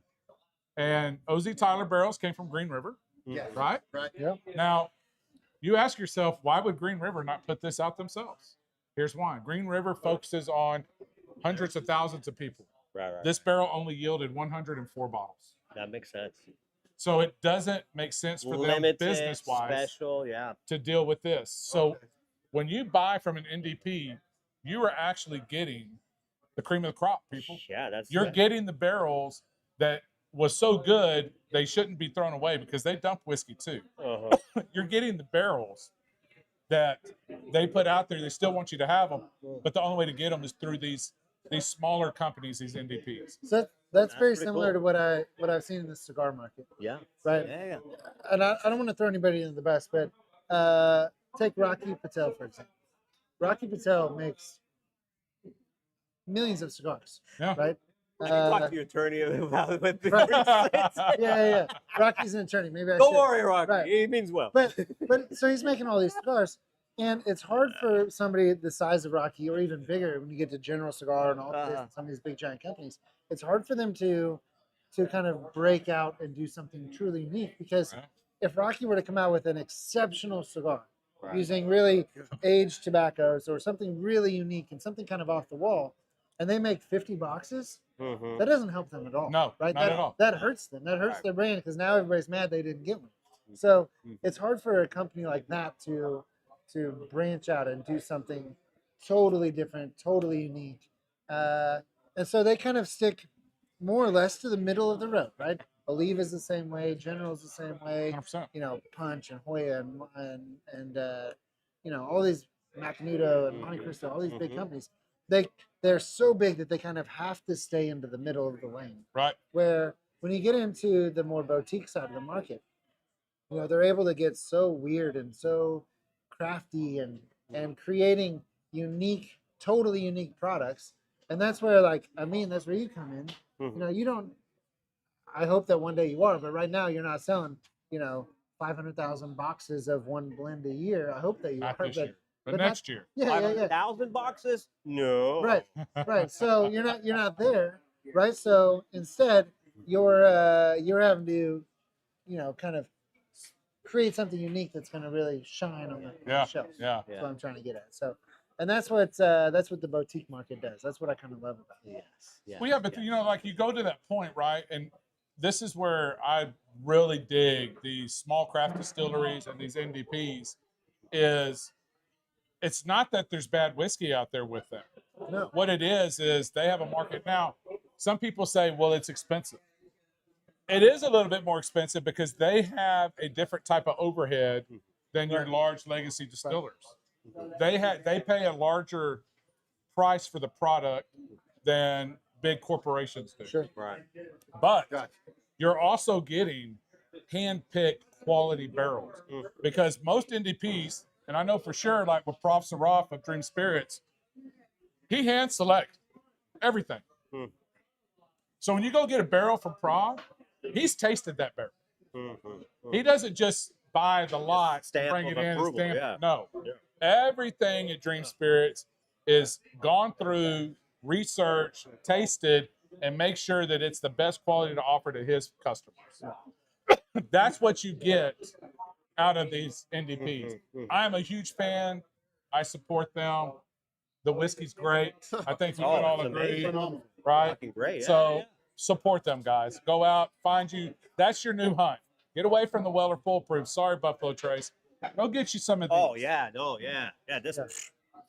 And OZ Tyler barrels came from Green River, Yeah. right? Right. Yeah. Now, you ask yourself, why would Green River not put this out themselves? Here's why. Green River focuses on hundreds of thousands of people. Right. This barrel only yielded 104 bottles. That makes sense. So it doesn't make sense for them Limited, business-wise special, yeah. to deal with this. So when you buy from an NDP, you are actually getting the cream of the crop, people. Yeah, that's You're getting the barrels that was so good they shouldn't be thrown away, because they dump whiskey too. You're getting the barrels that they put out there. They still want you to have them, but the only way to get them is through these smaller companies, these NDPs. So that's very pretty similar cool. to what I've seen in the cigar market, Yeah. right? Yeah. And I don't want to throw anybody into the bus, but take Rocky Patel, for example. Rocky Patel makes millions of cigars, Yeah. right? I can talk to your attorney about it before Right. you say it. Yeah. Rocky's an attorney. Maybe I Don't should. worry, Rocky. Right. He means well. But so he's making all these cigars, and it's hard for somebody the size of Rocky, or even bigger, when you get to General Cigar and all this, and some of these big giant companies. It's hard for them to kind of break out and do something truly unique, because if Rocky were to come out with an exceptional cigar using really aged tobaccos or something really unique and something kind of off the wall, and they make 50 boxes, that doesn't help them at all. No, right? not that, at all. That hurts them. That hurts their brand, because now everybody's mad they didn't get one. So it's hard for a company like that to branch out and do something totally different, totally unique. And so they kind of stick more or less to the middle of the road, right? Oliva is the same way, General is the same way. 100%. You know, Punch and Hoya and you know, all these Macanudo and Monte Cristo, all these big companies, they're so big that they kind of have to stay into the middle of the lane. Right. Where when you get into the more boutique side of the market, you know, they're able to get so weird and so crafty and creating unique, totally unique products. And that's where, like, I mean, that's where you come in. You know, you don't, I hope that one day you are, but right now you're not selling, you know, 500,000 boxes of one blend a year. I hope that you Not are, this year, but but next year. yeah, yeah, yeah. 500,000 boxes? No. Right, right. So you're not there, right? So instead, you're having to, you know, kind of create something unique that's going to really shine on the shelf. Yeah. That's what I'm trying to get at. So, and that's what the boutique market does. That's what I kind of love about it. Yes. Well, yeah, but you know, like you go to that point, right? And this is where I really dig these small craft distilleries and these NDPs. Is it's not that there's bad whiskey out there with them. No. What it is they have a market now. Some people say, well, it's expensive. It is a little bit more expensive because they have a different type of overhead than your large legacy distillers. They pay a larger price for the product than big corporations do. Sure. Right. But Gotcha. you're also getting hand-picked quality barrels because most NDPs, and I know for sure, like with Prof. Saraf of Dream Spirits, he hand select everything. So when you go get a barrel from Prof, he's tasted that barrel. He doesn't just buy the lot, Stamp bring of it in, and approval, stamp yeah. it. No, everything at Dream Spirits is gone through, researched, tasted, and make sure that it's the best quality to offer to his customers. That's what you get out of these NDPs. I am a huge fan. I support them. The whiskey's great. I think we can all it's agree, amazing. right? Fucking great. So support them, guys. Go out, find you. That's your new hunt. Get away from the Weller Foolproof. Sorry, Buffalo Trace. Go get you some of these. Oh yeah, no, yeah. This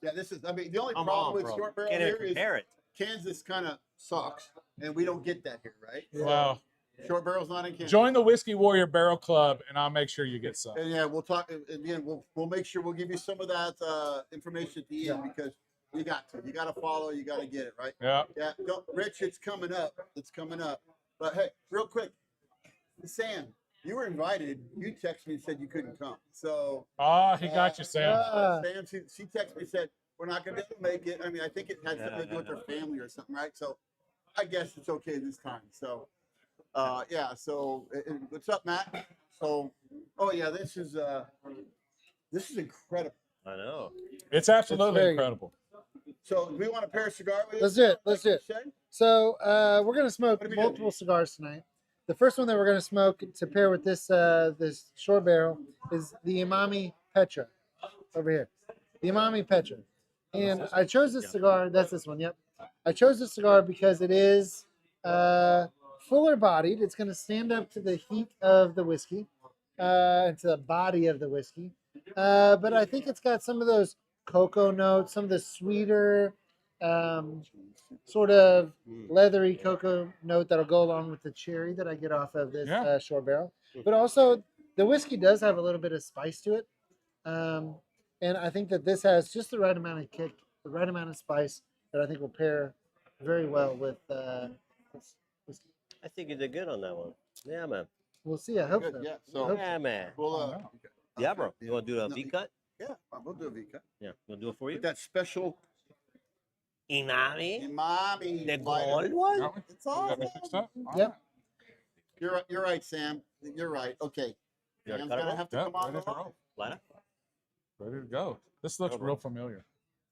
Yeah, this is. I mean, the only come problem on, with bro. short barrel Can't even here is compare it. Kansas kind of sucks, and we don't get that here, right? Well, Short barrel's not in Kansas. join the Whiskey Warrior Barrel Club, and I'll make sure you get some. And yeah, we'll talk again. We'll make sure we'll give you some of that information at the end because you got to. You got to follow. You got to get it right. Yeah. Yeah. Don't, Rich, it's coming up. It's coming up. But hey, real quick, Sam, you were invited. You texted me and said you couldn't come. So. He got you, Sam. Sam, she texted me and said we're not going to be able to make it. I mean, I think it had something to do with her family or something, right? So, I guess it's okay this time. So. Yeah. So, what's up, Matt? So, oh yeah, this is incredible. I know. It's absolutely very incredible. So, do we want to pair a cigar with? Let's do it. Let's do it. Say? So we're gonna smoke What are we doing? multiple cigars tonight. The first one that we're gonna smoke to pair with this this short barrel is the Emami Petra over here. The Emami Petra, and I chose this cigar. That's this one. Yep. I chose this cigar because it is fuller bodied. It's gonna stand up to the heat of the whiskey, and to the body of the whiskey. But I think it's got some of those cocoa notes, some of the sweeter, sort of leathery cocoa note that'll go along with the cherry that I get off of this short barrel. But also, the whiskey does have a little bit of spice to it, and I think that this has just the right amount of kick, the right amount of spice that I think will pair very well with this whiskey. I think you did good on that one. Yeah, man. We'll see. I hope Good. so. Yeah. I So, hope Yeah, man. we'll Yeah, bro. You want to do a No, V cut? Yeah, we'll do a V cut. Yeah. We'll do it for you. With that special Emami. Emami. The lighter. gold one? Got me? It's You got me awesome. fixed up? All Yep. right. You're right, Sam. You're right. Okay. You Sam's cut it gonna off? have to Yep, come on. ready the to line. roll. Lighter? Ready to go. This looks real familiar.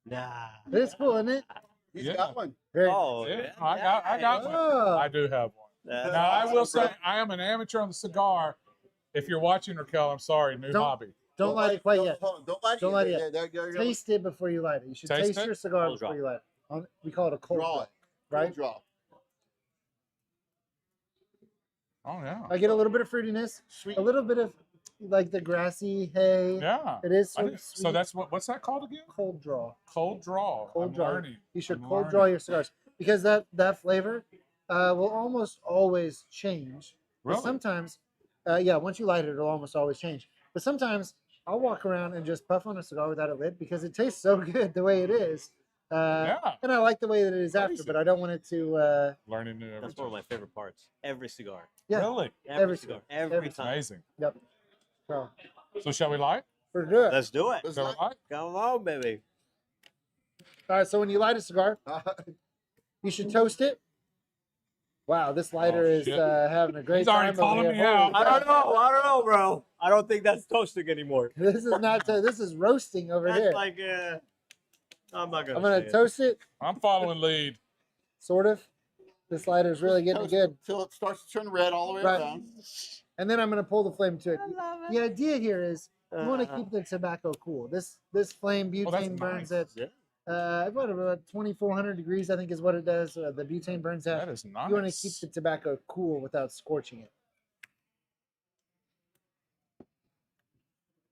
Nah. It's cool, isn't it? He's Yeah. got one. Very. Oh, Yeah, yeah. I got one. Oh. I do have one. That's Now, I will awesome, say, bro. I am an amateur on the cigar. If you're watching, Raquel, I'm sorry, new Don't- hobby. Don't light it quite don't, yet. hold on, don't light it Don't yet. light it yet. Yeah, there you go. Taste it before you light it. You should Taste taste it? your cigar Cold before draw. you light it. We call it a cold Draw draw, it. right? Cold draw. Oh, yeah. I get a little bit of fruitiness, Sweet. a little bit of like the grassy hay. Yeah. It is I sort did- of sweet. so that's what's that called again? cold draw. Cold draw. Cold I'm draw. learning. You should I'm cold learning. draw your cigars because that flavor will almost always change. But Really? sometimes, yeah, once you light it, it'll almost always change. But sometimes I'll walk around and just puff on a cigar without a lid because it tastes so good the way it is. Yeah. And I like the way that it is after, Crazy. but I don't want it to. Learning new every That's one of my time. favorite parts. Every cigar. Yeah, Really? Every cigar. Every It's time. Amazing. yep. So So shall we light? we're good. Let's do it. Let's Shall we not- light? Come on, baby. All right, so when you light a cigar, you should toast it. Wow, this lighter is shit. having a great He's already time over calling here. me out. Holy I don't crap. know. I don't know, bro. I don't think that's toasting anymore. This is not. This is roasting over That's here. like, I'm not gonna. I'm gonna say it. toast it, I'm following lead. sort of. This lighter's really getting Toast good, Till it starts to turn red all the way Right. around. and then I'm gonna pull the flame to it. I love The idea here is you want to Uh-huh. keep the tobacco cool. This flame Oh, that's butane burns nice. at Yeah. what about 2,400 degrees, I think is what it does. The butane burns at. That is nice. You want to keep the tobacco cool without scorching it.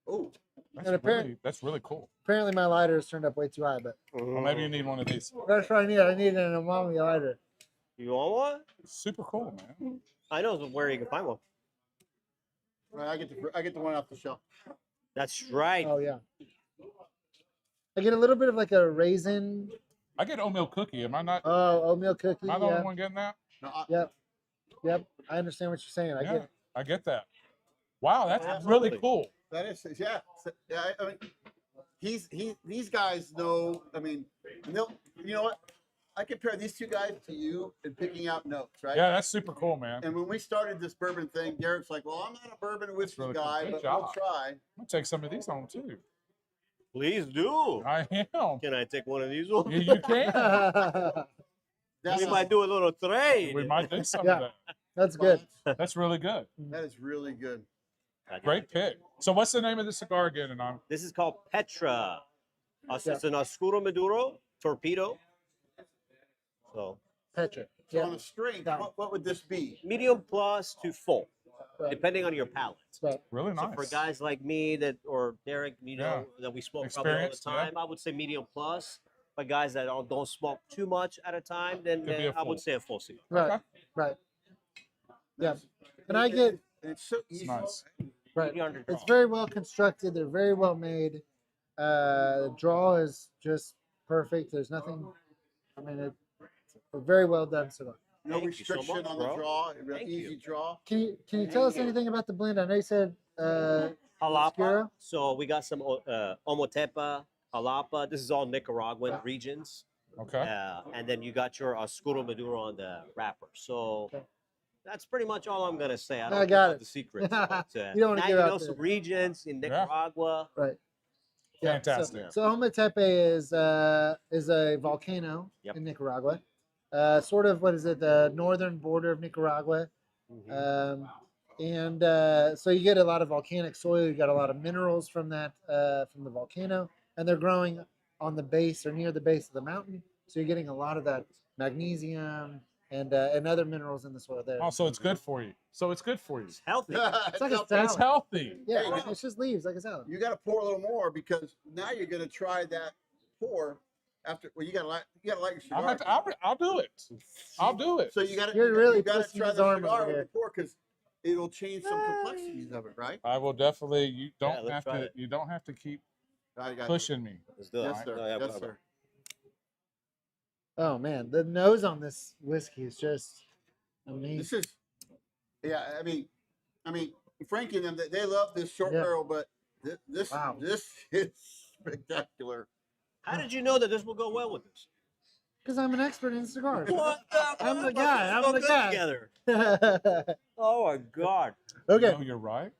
Oh, That's and apparent- really, that's really cool. Apparently my lighter is turned up way too high, but Well, maybe you need one of these. that's what I need. I need an Emami lighter. You want one? Super cool, man. I know where you can find one. right, I get the one off the shelf. That's right. Oh yeah. I get a little bit of like a raisin. I get oatmeal cookie. Am I not? Oh, oatmeal cookie. Am I the Yeah. only one getting that? No, Yep. Yep. I understand what you're saying. I Yeah, get it. I get that. Wow, that's Absolutely. really cool. that is yeah. Yeah, I mean, these guys know. I mean, and they'll. You know what? I compare these two guys to you in picking out notes, right? Yeah, that's super cool, man. And when we started this bourbon thing, Derek's like, "Well, I'm not a bourbon whiskey really cool. guy, Good but job. we'll try." I'm gonna take some of these home too. Please do. I am. Can I take one of these? ones? You can. That's We might do a little trade. We might do some Yeah. of That's good. that. That's really good. That is really good. Great pick. So, what's the name of the cigar again? And I'm This is called Petra. Yeah. It's an Oscuro Maduro torpedo. So Petra. So Yeah. on a strength, That what would this be? medium plus to full, Right. depending on your palate. Right. really So nice. for guys like me that or Derek, you know, that we smoke probably all the Experienced, yeah. time, I would say medium plus. But guys that don't smoke too much at a time, then Could be a I would full. say a full cigar. Right. Okay. Right. Yeah. That's- And I get and it's so It's easy. nice. right. Maybe under It's draw. very well constructed. They're very well made. The draw is just perfect. There's nothing. I mean, it's a very well done cigar. No Thank you so restriction much, on the bro. draw. A real Thank easy you. draw. Can you tell us anything about the blend? I know you said Jalapa. Oscuro? So we got some Omotepa, Jalapa. This is all Nicaraguan regions. Okay. And then you got your Oscuro Maduro on the wrapper. So Okay. that's pretty much all I'm gonna say. I I don't give got out it. the secrets. But, You don't wanna now give you out know the- some regions in Yeah. Nicaragua. right. Yeah, Fantastic. So Ometepe is a volcano Yep. in Nicaragua. Sort of what is it? The northern border of Nicaragua. So you get a lot of volcanic soil. You got a lot of minerals from that from the volcano, and they're growing on the base or near the base of the mountain. So you're getting a lot of that magnesium and other minerals in the soil there. Oh, so it's good for you. So it's good for you. It's healthy. It's like a Now, salad. It's healthy. Yeah, Hey, it's just leaves like a salad. you got to pour a little more because now you're going to try that pour after. Well, you got to light your I'll, cigar. have to, I'll do it. I'll do it. So you got to You're really you got to twisting try his the arm cigar over with here. the pour because it'll change some complexities of it, right? I will definitely. You don't let's have try to. it. You don't have to keep I got pushing me. Let's do it. Yes, sir. No, yeah, Yes, blah, blah. sir. Oh man, the nose on this whiskey is just amazing. This is, yeah. I mean, Frankie and them they love this short Yeah. barrel, but this Wow. this is spectacular. How did you know that this will go well with this? Because I'm an expert in cigars. What the I'm the fuck? guy, Let's I'm go the good guy. Together. Oh my god. Okay. No, you're right.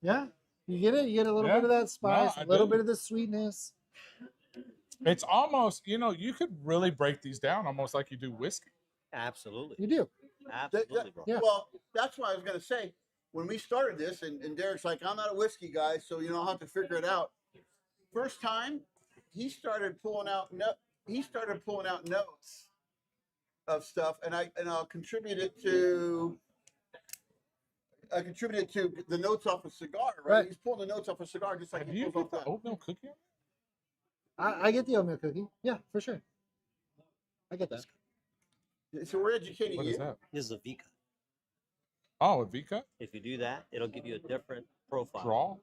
Yeah. You get it? You get a little Yeah. bit of that spice, I a little do. bit of the sweetness. It's almost. You could really break these down almost like you do whiskey. Absolutely. You do. Absolutely, bro. Yeah. Well, that's why I was gonna say when we started this, and Derek's like, I'm not a whiskey guy, so I'll have to figure it out. First time, he started pulling out notes of stuff, and I'll contribute it to. I contributed to the notes off a cigar, right? Right. He's pulling the notes off a cigar just like Have he you pulls got off the that. oatmeal cookie? I get the oatmeal cookie. Yeah, for sure. I get that. So we're educating What you. is that? This is a V cut. Oh, a V cut If you do that, it'll give you a different profile. draw.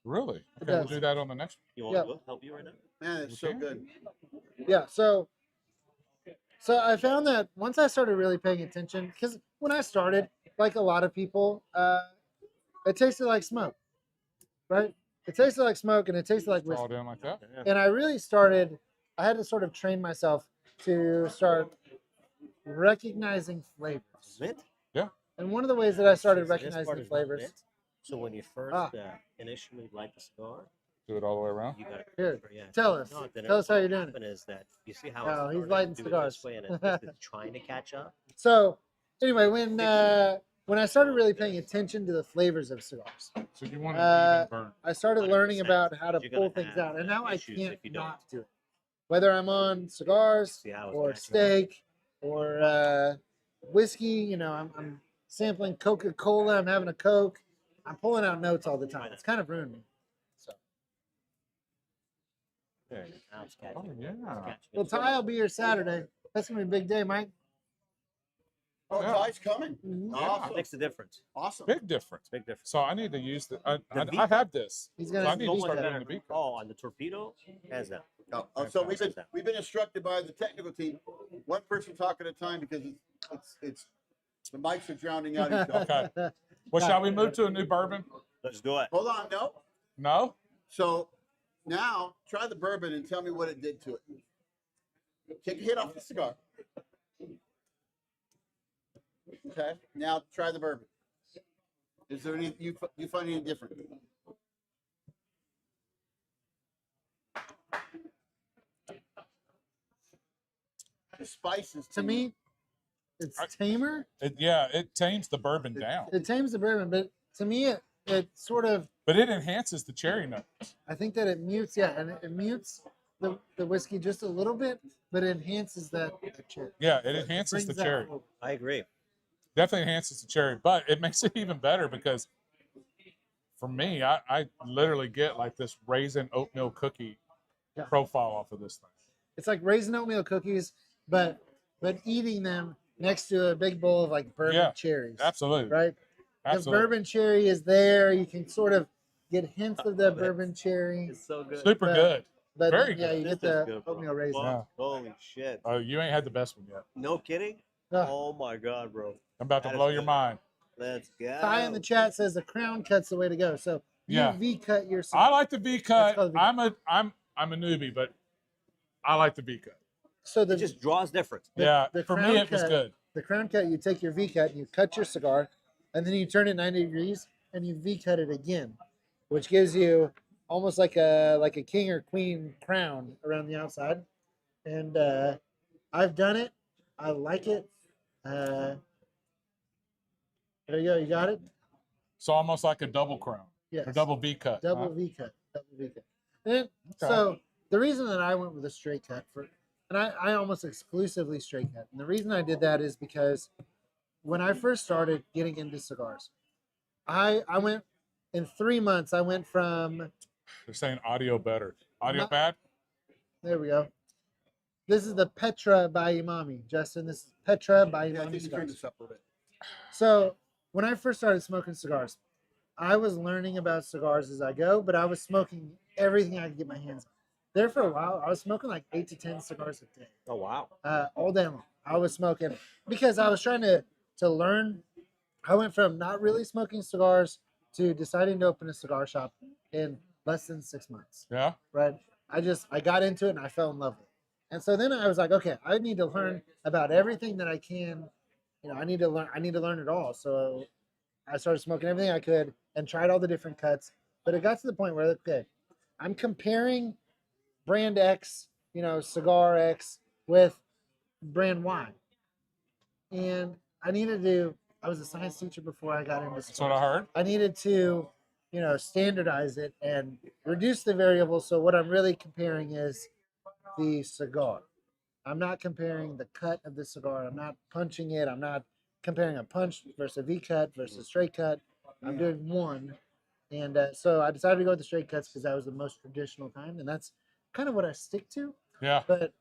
Really? It Okay, we'll does. do that on the next one. You want Yeah. me to help you right now? Man, it's so Okay. good. Yeah. So I found that once I started really paying attention, because when I started, like a lot of people, it tasted like smoke, right? It tasted like smoke and it tasted like Draw whiskey. it in like that. Yeah. And I really started, I had to sort of train myself to start recognizing flavors. Mint? And one of the ways that I started So this recognizing part the is not flavors, mint. So when you first Ah. initially light the cigar, Do it all the way around. you got to Here, yeah. tell us. No, then Tell us how you're what'll doing it. happen is that you see how Oh, it's he's starting lighting to do it cigars. this way, and it's trying to catch up. So anyway, when I started really paying attention to the flavors of cigars, So you want an Uh, even burn. I started learning 100%. about how to You're gonna pull things have out, and now I issues can't if you don't. not do it. Whether I'm on cigars See how it's or catching up? steak or whiskey, you know, I'm sampling Coca-Cola. I'm having a Coke. I'm pulling out notes all the time. It's kind of ruined me. So, There it is. Now it's catching. Oh, It's yeah. catching well, up. Ty will be here Saturday. That's gonna be a big day, Mike. Oh, Yeah. Ty's coming. Mhm. Awesome. Makes a difference. Awesome. Big difference. Big difference. So I need to use the. The I V-cut? have this. He's So gonna I have need the to V start cut. doing the V cut. Oh, on the torpedo? Hands down. So we've been instructed by the technical team, one person talking at a time because it's the mics are drowning out each other. Okay. Well, shall we move to a new bourbon? Let's do it. Hold on, no. No. So now try the bourbon and tell me what it did to it. Take a hit off the cigar. Okay. Now try the bourbon. Is there any you find any different? The spices To me, it's tamer. It tames the bourbon down, It tames the bourbon, but to me, it sort of. but it enhances the cherry note. I think that it mutes, yeah, and it mutes the whiskey just a little bit, but it enhances that cherry. Yeah, it enhances the Brings that cherry. forward. I agree. Definitely enhances the cherry, but it makes it even better because for me, I literally get like this raisin oatmeal cookie Yeah. profile off of this thing. It's like raisin oatmeal cookies, but eating them next to a big bowl of like bourbon Yeah, cherries, Absolutely. right? The Absolutely. bourbon cherry is there. You can sort of get hints of the bourbon cherry, It's so good. Super but- good. but Very yeah, good. you This get is the good, bro. oatmeal raisin. Yeah. Holy shit. Oh, you ain't had the best one yet. No kidding? Ugh. Oh my god, bro. I'm about to That is blow your good. mind. Let's go. Ty in the chat says the crown cut's the way to go. So you Yeah. V cut your I cigar. like the V Let's cut. call it V cut. I'm a newbie, but I like the V cut. So It just draws different. Yeah, the for me crown it was cut- good. the crown cut, you take your V cut and you cut your cigar, and then you turn it 90 degrees and you V cut it again, which gives you almost like a king or queen crown around the outside. And I've done it. I like it. There you go. You got it. So almost like a double crown Yes. or double V cut. Double huh? V cut. Double V cut. And so the reason that I went with a straight cut and I almost exclusively straight cut. And the reason I did that is because when I first started getting into cigars, I went in 3 months. I went from They're saying audio better. Audio No. bad? there we go. This is the Petra by Emami, Justin. This is Petra by Yeah, I Emami think you turned cigars. this up a little bit. So when I first started smoking cigars, I was learning about cigars as I go, but I was smoking everything I could get my hands on. There for a while, I was smoking like 8 to 10 cigars a day, Oh wow. all day long. I was smoking because I was trying to learn. I went from not really smoking cigars to deciding to open a cigar shop in less than 6 months. Yeah. Right? I got into it and I fell in love with it. And so then I was like, okay, I need to learn about everything that I can. You know, I need to learn it all. So I started smoking everything I could and tried all the different cuts. But it got to the point where, okay, I'm comparing brand X, you know, cigar X with brand Y. And I was a science teacher before I got into That's what cigars. I heard. I needed to, you know, standardize it and reduce the variables. So what I'm really comparing is the cigar. I'm not comparing the cut of the cigar. I'm not punching it. I'm not comparing a punch versus a V cut versus straight cut. I'm doing one. And so I decided to go with the straight cuts because that was the most traditional kind. And that's kind of what I stick to. Yeah. But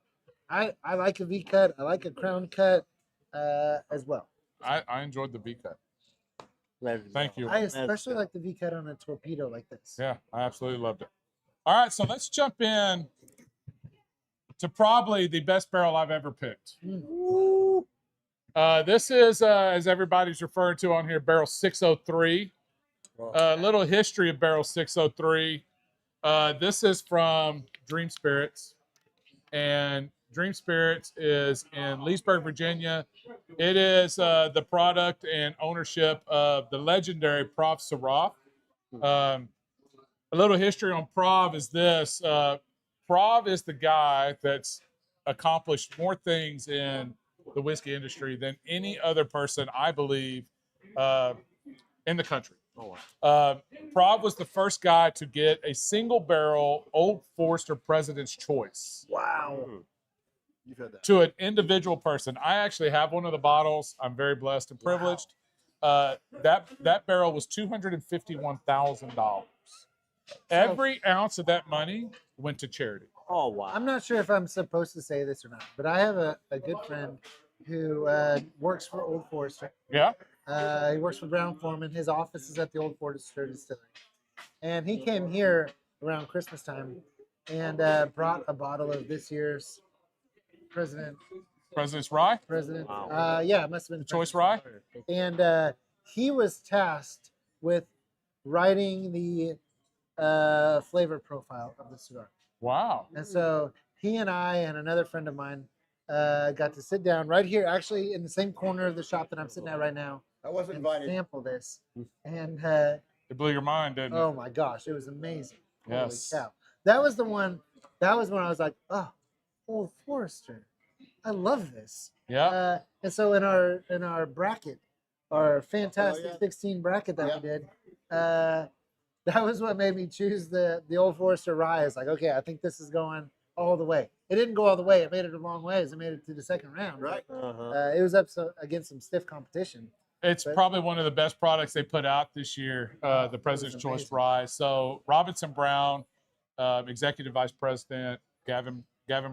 I like a V cut. I like a crown cut. as well. I enjoyed the V cut. Thank you. I especially like the V cut on a torpedo like this. Yeah, I absolutely loved it. All right, so let's jump in to probably the best barrel I've ever picked. This is, as everybody's referring to on here, barrel 603. A little history of barrel 603. This is from Dream Spirits, and Dream Spirits is in Leesburg, Virginia. It is the product and ownership of the legendary Prov Saraf. A little history on Prov is this. Prov is the guy that's accomplished more things in the whiskey industry than any other person, I believe, in the country. Prov was the first guy to get a single barrel Old Forester President's Choice. Wow. You've had that. To an individual person. I actually have one of the bottles. I'm very blessed and privileged. That barrel was $251,000. Every ounce of that money went to charity. Oh wow. I'm not sure if I'm supposed to say this or not, but I have a good friend who works for Old Forester. Yeah. He works for Brown Foreman. His office is at the Old Forester Distillery. And he came here around Christmas time and brought a bottle of this year's President's Rye. Wow. Yeah, it must have been Choice Rye. And he was tasked with writing the flavor profile of the cigar. Wow. And so he and I and another friend of mine got to sit down right here, actually in the same corner of the shop that I'm sitting at right now, I wasn't and invited. sample this. And It blew your mind, didn't it? oh my gosh, it was amazing. Yes. Holy cow. That was the one. That was when I was like, oh, Old Forester. I love this. Yeah. And so in our bracket, our fantastic 16 bracket that Yeah. we did, that was what made me choose the Old Forester Rye. It's like, okay, I think this is going all the way. It didn't go all the way. It made it a long ways. It made it to the second round. Right. It was up against some stiff competition. It's But- probably one of the best products they put out this year, the President's Choice amazing. Rye. So Robinson Brown, Executive Vice President, Gavin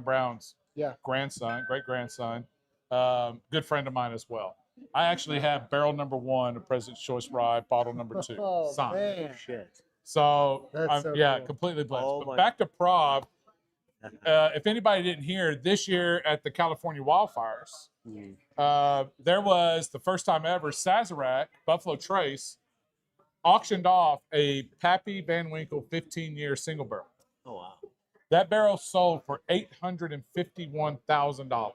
Brown's grandson, great grandson, good friend of mine as well. I actually have barrel number 1 of President's Choice Rye, bottle number 2, Oh, signed. man. Shit. So That's I'm so cool. completely blessed. Oh, But my- back to Prov. If anybody didn't hear, this year at the California wildfires, there was the first time ever Sazerac Buffalo Trace auctioned off a Pappy Van Winkle 15-year single barrel. Oh wow. That barrel sold for $851,000. Wow.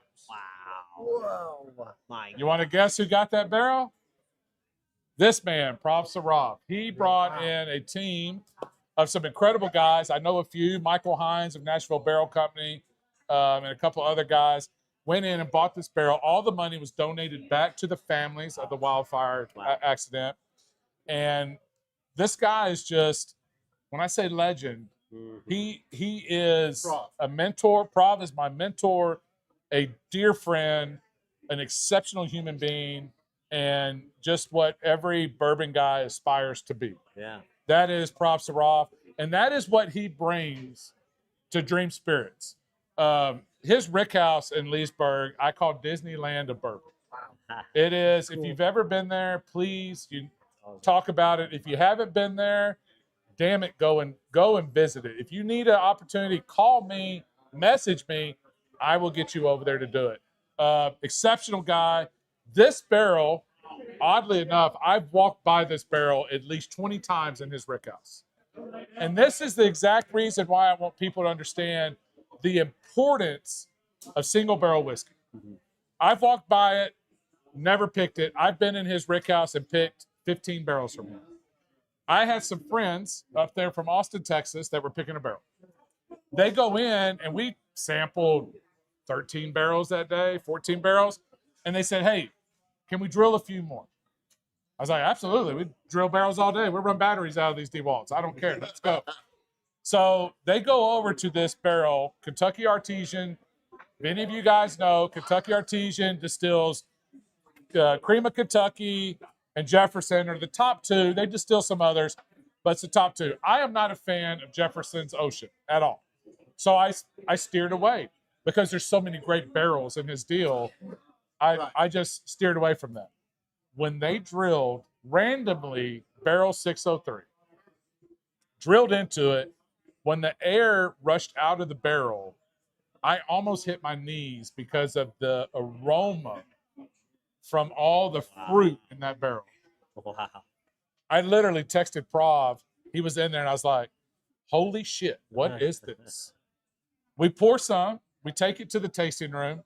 Whoa. My You want to guess who got that barrel? This man, Prov Saraf. He brought in a team of some incredible guys. I know a few. Michael Hines of Nashville Barrel Company and a couple other guys went in and bought this barrel. All the money was donated back to the families of the wildfire accident. And this guy is just, when I say legend, he is Prov. a mentor. Prov is my mentor, a dear friend, an exceptional human being, and just what every bourbon guy aspires to be. Yeah. That is Prov Saraf, and that is what he brings to Dream Spirits. His rick house in Leesburg, I call Disneyland of bourbon. It is. If you've ever been there, please talk about it. If you haven't been there, damn it, go and visit it. If you need an opportunity, call me, message me. I will get you over there to do it. Exceptional guy. This barrel, oddly enough, I've walked by this barrel at least 20 times in his rick house. And this is the exact reason why I want people to understand the importance of single barrel whiskey. I've walked by it, never picked it. I've been in his rick house and picked 15 barrels from him. I had some friends up there from Austin, Texas that were picking a barrel. They go in and we sampled 13 barrels that day, 14 barrels. And they said, hey, can we drill a few more? I was like, absolutely. We drill barrels all day. We'll run batteries out of these DeWalt's. I don't care. Let's go. So they go over to this barrel, Kentucky Artesian. If any of you guys know, Kentucky Artesian distills Cream of Kentucky and Jefferson are the top two. They distill some others, but it's the top two. I am not a fan of Jefferson's Ocean at all. So I steered away because there's so many great barrels in his deal. Right. I just steered away from that. When they drilled randomly barrel 603, drilled into it, when the air rushed out of the barrel, I almost hit my knees because of the aroma from all the fruit in that barrel. Wow. I literally texted Prav. He was in there, and I was like, holy shit, what is this? We pour some. We take it to the tasting room.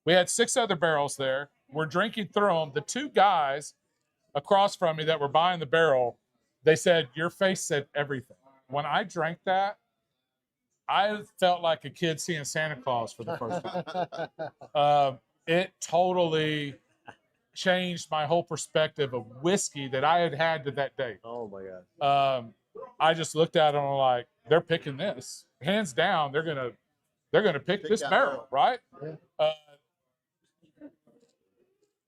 We had 6 other barrels there. We're drinking through them. The 2 guys across from me that were buying the barrel, they said, your face said everything. When I drank that, I felt like a kid seeing Santa Claus for the first time. It totally changed my whole perspective of whiskey that I had had to that day. Oh my God. I just looked at them like, they're picking this. Hands down, they're gonna pick this that barrel, right? Yeah.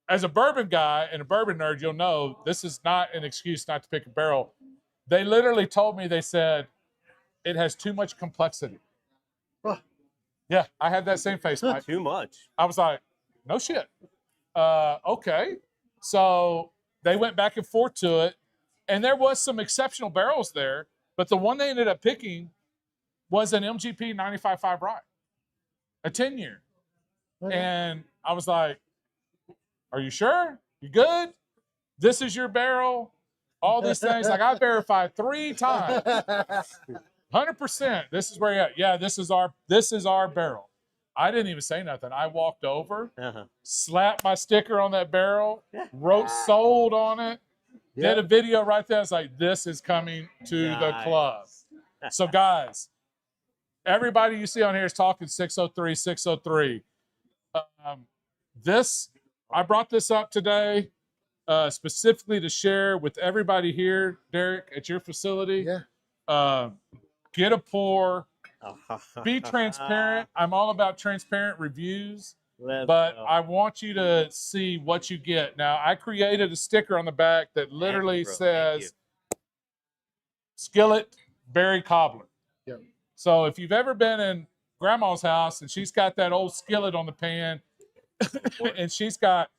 As a bourbon guy and a bourbon nerd, you'll know this is not an excuse not to pick a barrel. They literally told me, they said, it has too much complexity. Huh. Yeah, I had that same face, Mike. Too much. I was like, no shit. Okay. So they went back and forth to it, and there was some exceptional barrels there, but the one they ended up picking was an MGP 95.5 rye, a 10-year. Okay. And I was like, are you sure? You good? This is your barrel? All these things. Like, I verified 3 times. 100%. This is where you're at. Yeah, this is our barrel. I didn't even say nothing. I walked over, slapped my sticker on that barrel, wrote sold on it, did a video right there. I was like, this is coming to the club. So guys, everybody you see on here is talking 603, 603. I brought this up today specifically to share with everybody here, Derek, at your facility. Yeah. Get a pour. Be transparent. I'm all about transparent reviews, but I want you to see what you get. Now, I created a sticker on the back that literally says skillet berry cobbler. Yep. So if you've ever been in grandma's house and she's got that old skillet on the pan and she's got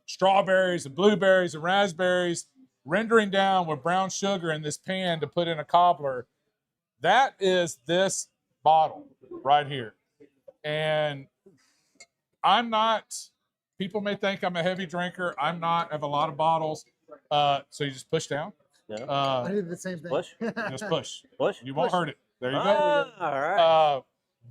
strawberries and blueberries and raspberries rendering down with brown sugar in this pan to put in a cobbler, that is this bottle right here. And I'm not, people may think I'm a heavy drinker. I'm not. I have a lot of bottles. So you just push down. I did the same thing. Push. Just push. Push. You won't hurt it. There you go. All right.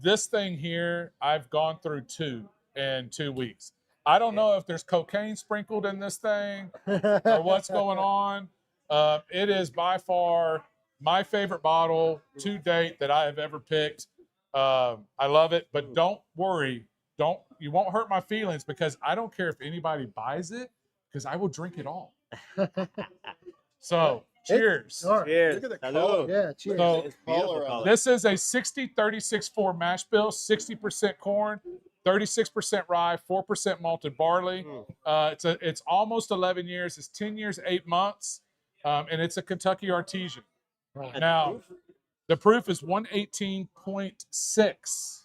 This thing here, I've gone through 2 in 2 weeks. I don't know if there's cocaine sprinkled in this thing or what's going on. It is by far my favorite bottle to date that I have ever picked. I love it, but don't worry. You won't hurt my feelings because I don't care if anybody buys it because I will drink it all. So cheers. Cheers. Look at the Salud. color. Yeah, cheers. So It's beautiful Color. color. this is a 60-36-4 mash bill, 60% corn, 36% rye, 4% malted barley. It's almost 11 years. It's 10 years, 8 months, and it's a Kentucky artesian. Right. Now, the proof is 118.6.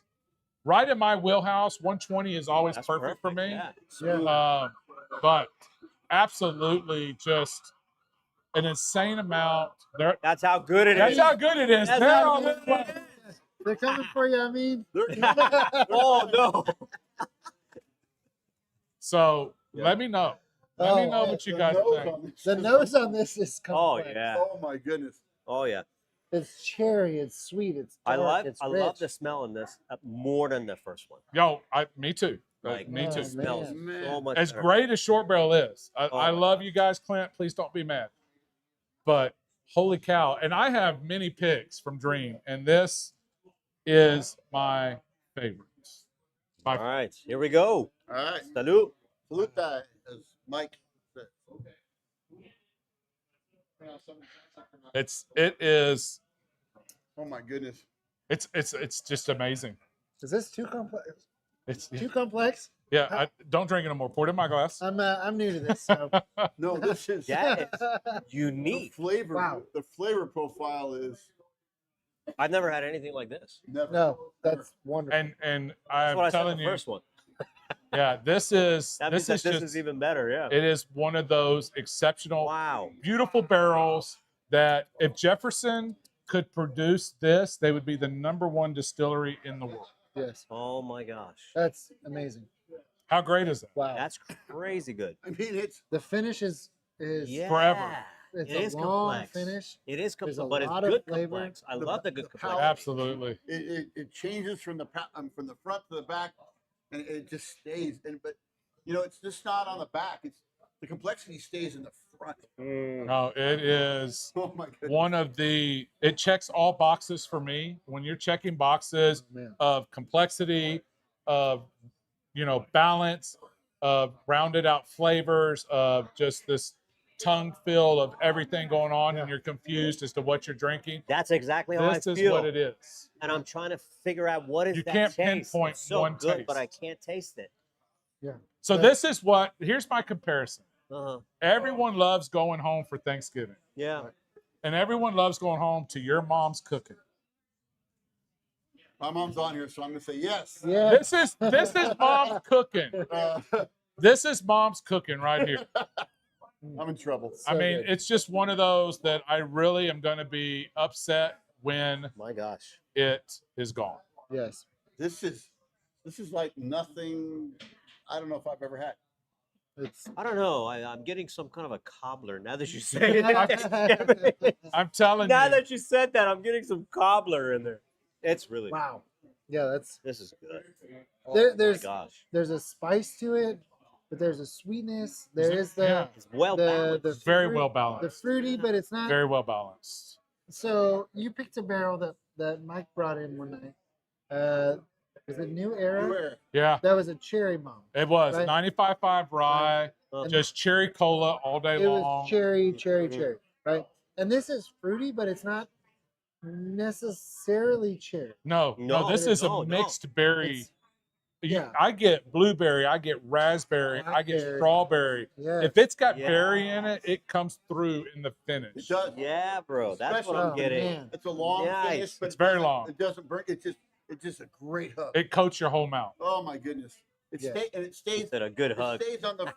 Right in my wheelhouse. 120 is always That's perfect for me. Yeah. But absolutely just an insane amount. That's how good it is. That's how good it is. That's They're how on good this it way. is. They're coming for you, Amin. Oh no. So let me know. Let me know Oh, what you The guys nose think. on this The is- nose on this is Oh complex. yeah. Oh my goodness. Oh yeah. It's cherry. It's sweet. It's I dark. love It's I rich. love the smell in this more than the first one. Yo, me too. Like Me oh, too. it smells man. so much As better. great as short barrel is, I Oh. love you guys, Clint. Please don't be mad. But holy cow. And I have many picks from Dream, and this is my favorite. All right, here we go. All right. Salud. Salute that, as Mike said. It is Oh my goodness. it's just amazing. Is this too complex? It's Too complex? yeah. I don't drink it no more. Pour it in my glass. I'm new to this. So. No, this is That is the unique. flavor. Wow. The flavor profile is I've never had anything like this. never. No, that's wonderful. And That's what I I'm said telling the you, first one. Yeah, this is That means this that is this just is even better. Yeah. it is one of those exceptional, Wow. beautiful barrels that if Jefferson could produce this, they would be the #1 distillery in the world. Yes, Oh my gosh. that's amazing. How great is that? Wow, That's crazy good. I mean, it's the finish is Yeah. Forever. it's It a is long complex. finish. It is There's complex, a but it's lot of good flavor. complex. I The- love the good the complex. palate. Absolutely. it changes from the front to the back, and it just stays. And but it's just not on the back. It's the complexity stays in the front. No, it is Oh my goodness. one of it checks all boxes for me. When you're checking boxes Man. of complexity, of balance, of rounded out flavors, of just this tongue feel of everything going on, and you're confused as to what you're drinking. That's exactly how This I is feel. what it is. And I'm trying to figure out what is You that can't taste. pinpoint It's so one good, but I taste. can't taste it. So Yeah. this is here's my comparison. Uh-huh. Everyone loves going home for Thanksgiving, Yeah. and everyone loves going home to your mom's cooking. My mom's on here, so I'm gonna say yes. Yeah. This is mom's cooking. This is mom's cooking right here. I'm in trouble. I mean, good. it's just one of those that I really am going to be upset when My gosh. it is gone. Yes. This is like nothing. I don't know if I've ever had. It's I don't know. I'm getting some kind of a cobbler now that you say it. I'm telling Now you. that you said that, I'm getting some cobbler in there. It's really wow. Yeah, This is good. there, Oh there's my gosh. there's a spice to it, but there's a sweetness. There is Yeah. It's well balanced. the Very fruit- well the balanced. fruity, but it's not. Very well balanced. So you picked a barrel that Mike brought in one night. Was it New Era? Where? Yeah, That was a cherry bomb. it was Right. 95.5 rye, Uh, just cherry cola all day It long. was cherry, Mhm. cherry, right? And this is fruity, but it's not necessarily cherry. No, this is no, a mixed berry. It's- yeah. I get blueberry, I get raspberry, I get Blackberry. strawberry. Yeah. If it's got Yeah. berry in it, it comes through in the It finish. does. yeah, bro. That's what Especially- I'm getting. Man. It's a long Nice. finish, but It's very doesn't- long. It doesn't burn. It's just a great hook. It coats your whole mouth. Oh my goodness! It Yeah. It stays. Is that a good It hug? stays on the.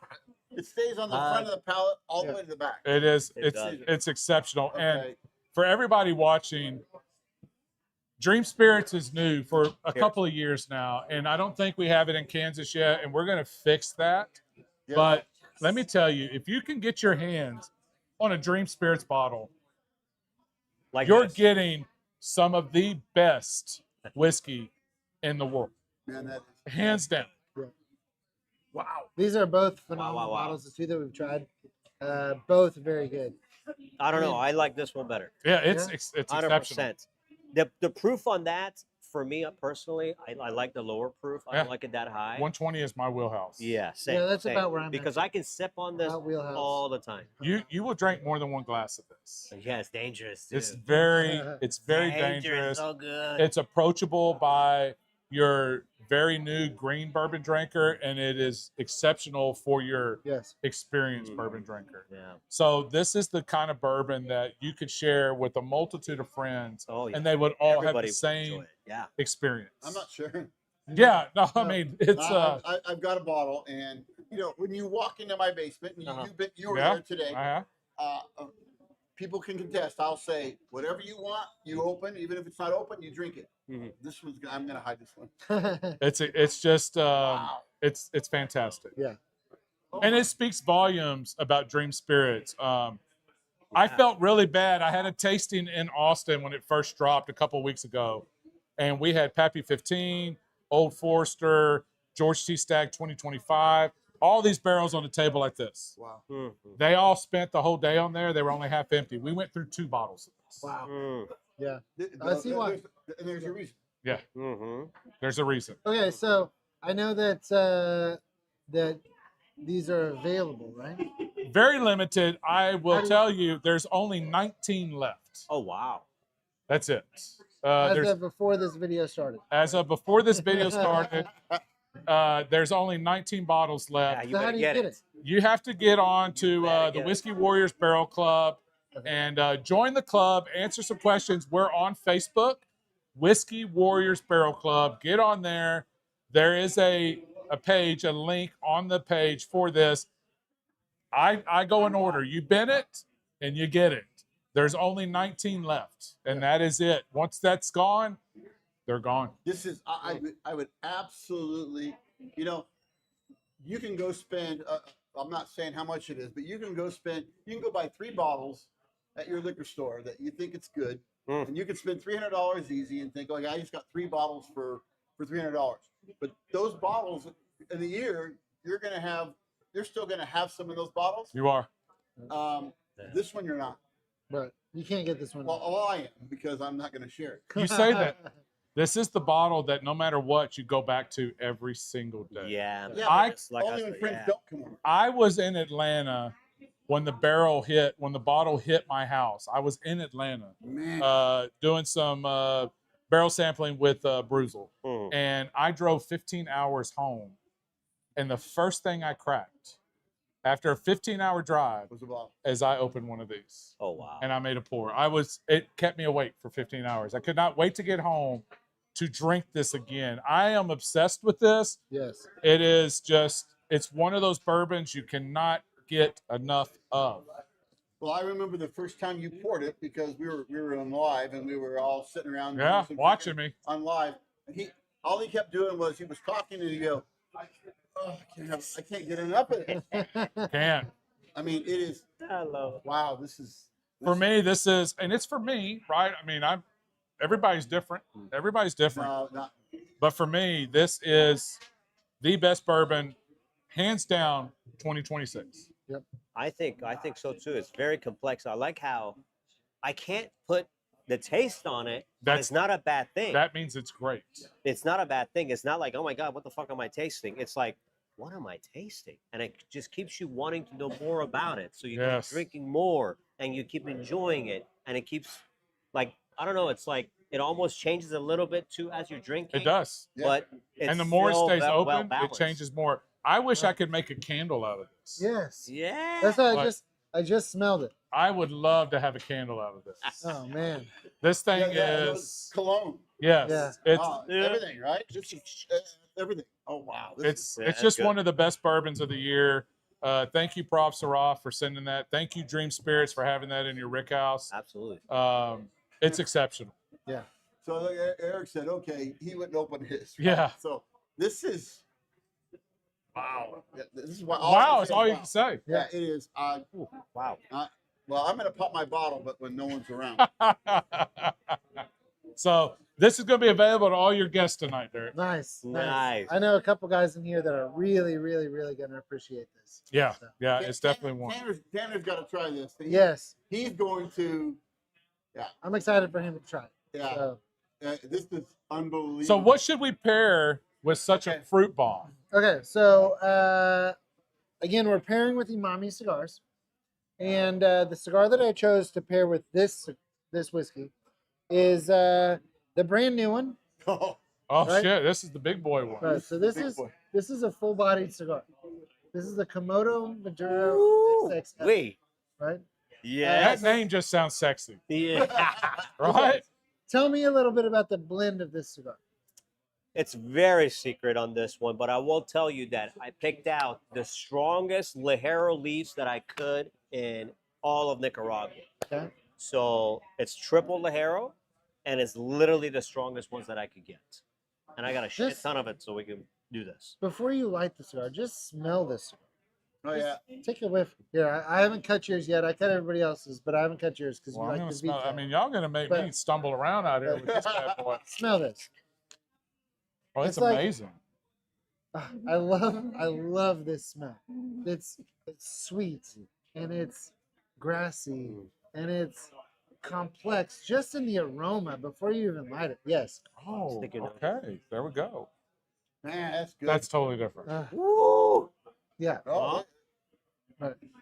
It stays on the Hug. front of the palate all Yeah. the way to the back. It is. It does. It's exceptional. And Okay. for everybody watching, Dream Spirits is new for a Cheers. couple of years now, and I don't think we have it in Kansas yet, and we're going to fix that. Yeah. But let me tell you, if you can get your hands on a Dream Spirits bottle, Like you're this. getting some of the best whiskey in the world, Man, that is, hands down. wow. These are both phenomenal wow. bottles, the two that we've tried. Both very good. I don't know. I like this one better. Yeah, it's Yeah. it's 100%. exceptional. The proof on that, for me personally, I like the lower proof. I don't Yeah. like it that high. 120 is my wheelhouse. Yeah, same. Yeah, that's same. about where I'm at. Because I can sip on this About wheelhouse. all the time. You will drink more than one glass of this. Yeah, it's dangerous too. It's very dangerous. So good. It's approachable by your very new green bourbon drinker, and it is exceptional for your Yes. experienced Mm. bourbon drinker. Yeah. So this is the kind of bourbon that you could share with a multitude of friends, Oh yeah. and they would all Everybody have the would enjoy same it. Yeah. experience. I'm not sure. Yeah, no, I No. mean it's I've got a bottle, and when you walk into my basement, and Uh-huh. you were Yeah. there today. People can contest. I'll say whatever you want, you open. Even if it's not open, you drink it. Mhm. This one's. I'm gonna hide this one. it's just Wow. it's fantastic. Yeah. And it speaks volumes about Dream Spirits. I Yeah. felt really bad. I had a tasting in Austin when it first dropped a couple of weeks ago, and we had Pappy 15, Old Forester, George T. Stagg 2025, all these barrels on the table like this. Wow. Mhm. They all spent the whole day on there. They were only half empty. We went through 2 bottles of this. Wow. Mm. Yeah. Th- I see why. There's a reason. Mhm. There's a reason. Okay, so I know that that these are available, right? Very limited. I How will do- tell you, there's only 19 left. Oh wow. That's it. As There's of before this video started. As of before this video started, there's only 19 bottles Yeah, left. you So how better do you get get it. it? You have to get on to Better the get it. Whiskey Warriors Barrel Club and join the club, answer some questions. We're on Facebook, Whiskey Warriors Barrel Club. Get on there. There is a a page, a link on the page for this. I go in order. You bin it and you get it. There's only 19 left, and that is it. Once that's gone, they're gone. This is I would absolutely, you know, you can go spend. I'm not saying how much it is, but you can go buy 3 bottles at your liquor store that you think it's good, and you can spend $300 easy and think, oh yeah, I just got 3 bottles for $300. But those bottles in a year, you're still gonna have some of those bottles. You are. This one you're not. But you can't get this one. Well, I am, because I'm not gonna share it. You say that. This is the bottle that no matter what, you go back to every single day. Yeah. Yeah, It's like only I when said, friends yeah. don't come over. I was in Atlanta when the bottle hit my house. I was in Atlanta Man. doing some barrel sampling with Bruzel. Mm. And I drove 15 hours home. And the first thing I cracked after a 15-hour drive Was about is I opened one of these. Oh wow. And I made a pour. It kept me awake for 15 hours. I could not wait to get home to drink this again. I am obsessed with this. Yes. It is it's one of those bourbons you cannot get enough of. Well, I remember the first time you poured it, because we were on live and we were all sitting around Yeah, doing some watching drinking me. on live. And all he kept doing was he was talking and he'd go, oh, I can't get enough of it. Can't. I mean, it is, I love it. wow, For me, this is, and it's for me, right? I mean, everybody's different. Everybody's different. no, not, But for me, this is the best bourbon, hands down, 2026. I think so too. It's very complex. I like how I can't put the taste on it. But it's not a bad thing. That means it's great. It's not a bad thing. It's not like, oh my God, what the fuck am I tasting? It's like, what am I tasting? And it just keeps you wanting to know more about it. So you keep drinking more and you keep enjoying it. And it keeps, like, I don't know, it's like it almost changes a little bit too as you're drinking. It does. But it's And the more it still stays open, it well-balanced. changes more. I wish I could make a candle out of this. Yes. Yeah. That's why But- I just smelled it. I would love to have a candle out of this. Oh man. This thing yeah, is, cologne. yes, Yeah. it's Everything, right? Just everything. Oh, wow. it's Yeah, just good. one of the best bourbons of the year. Thank you, Prof. Saraf, for sending that. Thank you, Dream Spirits, for having that in your Rick House. Absolutely. It's exceptional. So like Eric said, okay, he wouldn't open his. Right? Yeah. So this is, wow. This is what Wow, it's all you can say. Yeah, it is. Wow. Well, I'm going to pop my bottle, but when no one's around. So this is going to be available to all your guests tonight, Derek. Nice. Nice. I know a couple guys in here that are really, really, really going to appreciate this. Yeah, So, yeah, it's definitely one. Tanner's got to try this. yes. He's going to, I'm excited for him to try it. yeah. So, This is unbelievable. So what should we pair with such a fruit bomb? okay. So, again, we're pairing with Emami cigars. And the cigar that I chose to pair with this whiskey is the brand new one. Oh, Oh Right? shit, this is the big boy one. Right. So this big is boy. this is a full-bodied cigar. This is the Komodo Maduro Ooh, XXL. wait. Right. Yeah. That name just sounds sexy, Yeah. right? Tell me a little bit about the blend of this cigar. It's very secret on this one, but I will tell you that I picked out the strongest Ligero leaves that I could in all of Nicaragua. Okay. So it's triple Ligero, and it's literally the strongest ones that I could get. And I got a shit This- ton of it, so we can do this. Before you light the cigar, just smell this cigar. oh yeah. Take a whiff. Here, I haven't cut yours yet. I cut everybody else's, but I haven't cut yours because Well, you I'm like gonna the smell. I detail. mean, y'all gonna make But- me stumble around out here with this bad boy. Smell this. Oh, it's It's like- amazing. I love this smell. It's sweet and it's grassy and it's complex just in the aroma before you even light it. Yes. Oh, Stick your nose. okay. There we go. Man, that's good. That's totally different. Woo! Yeah. oh,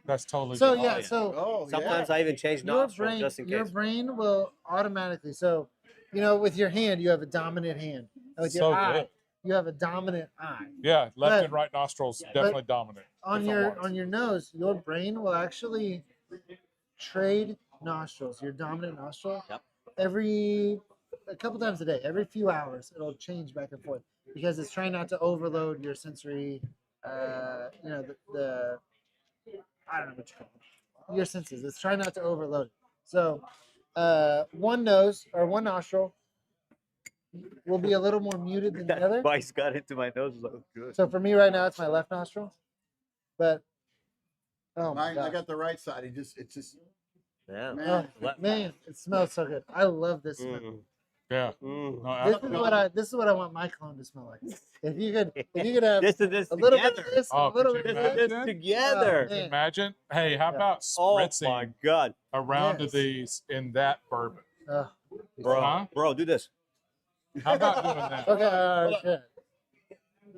That's totally So different. yeah, yeah. so oh, Sometimes I even change your nostrils brain just in your case. brain will automatically, so with your hand you have a dominant hand. And with So your eye good. you have a dominant eye. Yeah, left But- and right nostrils definitely dominant. On Different your ones. nose, your brain will actually trade nostrils, your dominant nostril. Yep. A couple times a day, every few hours, it'll change back and forth. because it's trying not to overload your sensory, you know, the I don't know what you call it, your senses. It's trying not to overload it. So one nose or one nostril will be a little more muted than the That other. spice got into my nose. So good. So for me right now, it's my left nostril. But oh my Mine, I god, got the right side. It's just Yeah. man. man, it smells so good. I love this smell. Mm, Yeah. mm. No, This is what I want my cologne to smell like. If you could have This and this a little bit together. of this, Oh, a little could bit you of This this. and this Imagine? together. man. Imagine. Hey, how about Oh spritzing my god, a round Yes. of these in that bourbon? bro, Huh? bro, do this. How about doing that? Okay, okay.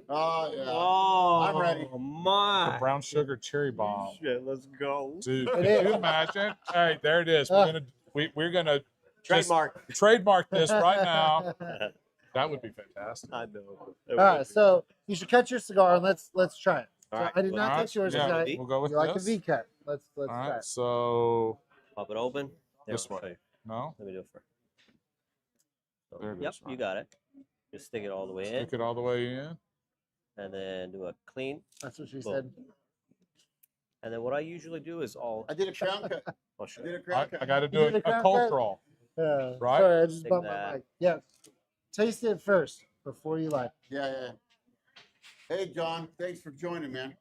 Oh yeah. Oh, I'm ready. The my brown sugar cherry bomb. shit. Let's go. Dude, It can is. you imagine? Hey, there it is. We're gonna just Trademark. trademark this right now. That would be fantastic. I know. All right, so you should cut your cigar and let's try it. All So right, I did well, not All touch yours. yeah, because we'll go with you like the this. V cut. Let's All try right, it. so pop it open. There, This I'll way. show you. no, Let me do it first. So, There it yep, is, you right. got it. Just stick it all the way in, stick it all the way in. and then do a clean. That's what she Boom. said. And then what I usually do is I did a crown cut. I'll I show did you. a crown cut. I got to You do did a a crown cold cut? crawl. Right? Sorry, I just Take bumped my that. mic. Yeah. Taste it first before you like. Yeah. Hey John, thanks for joining, man.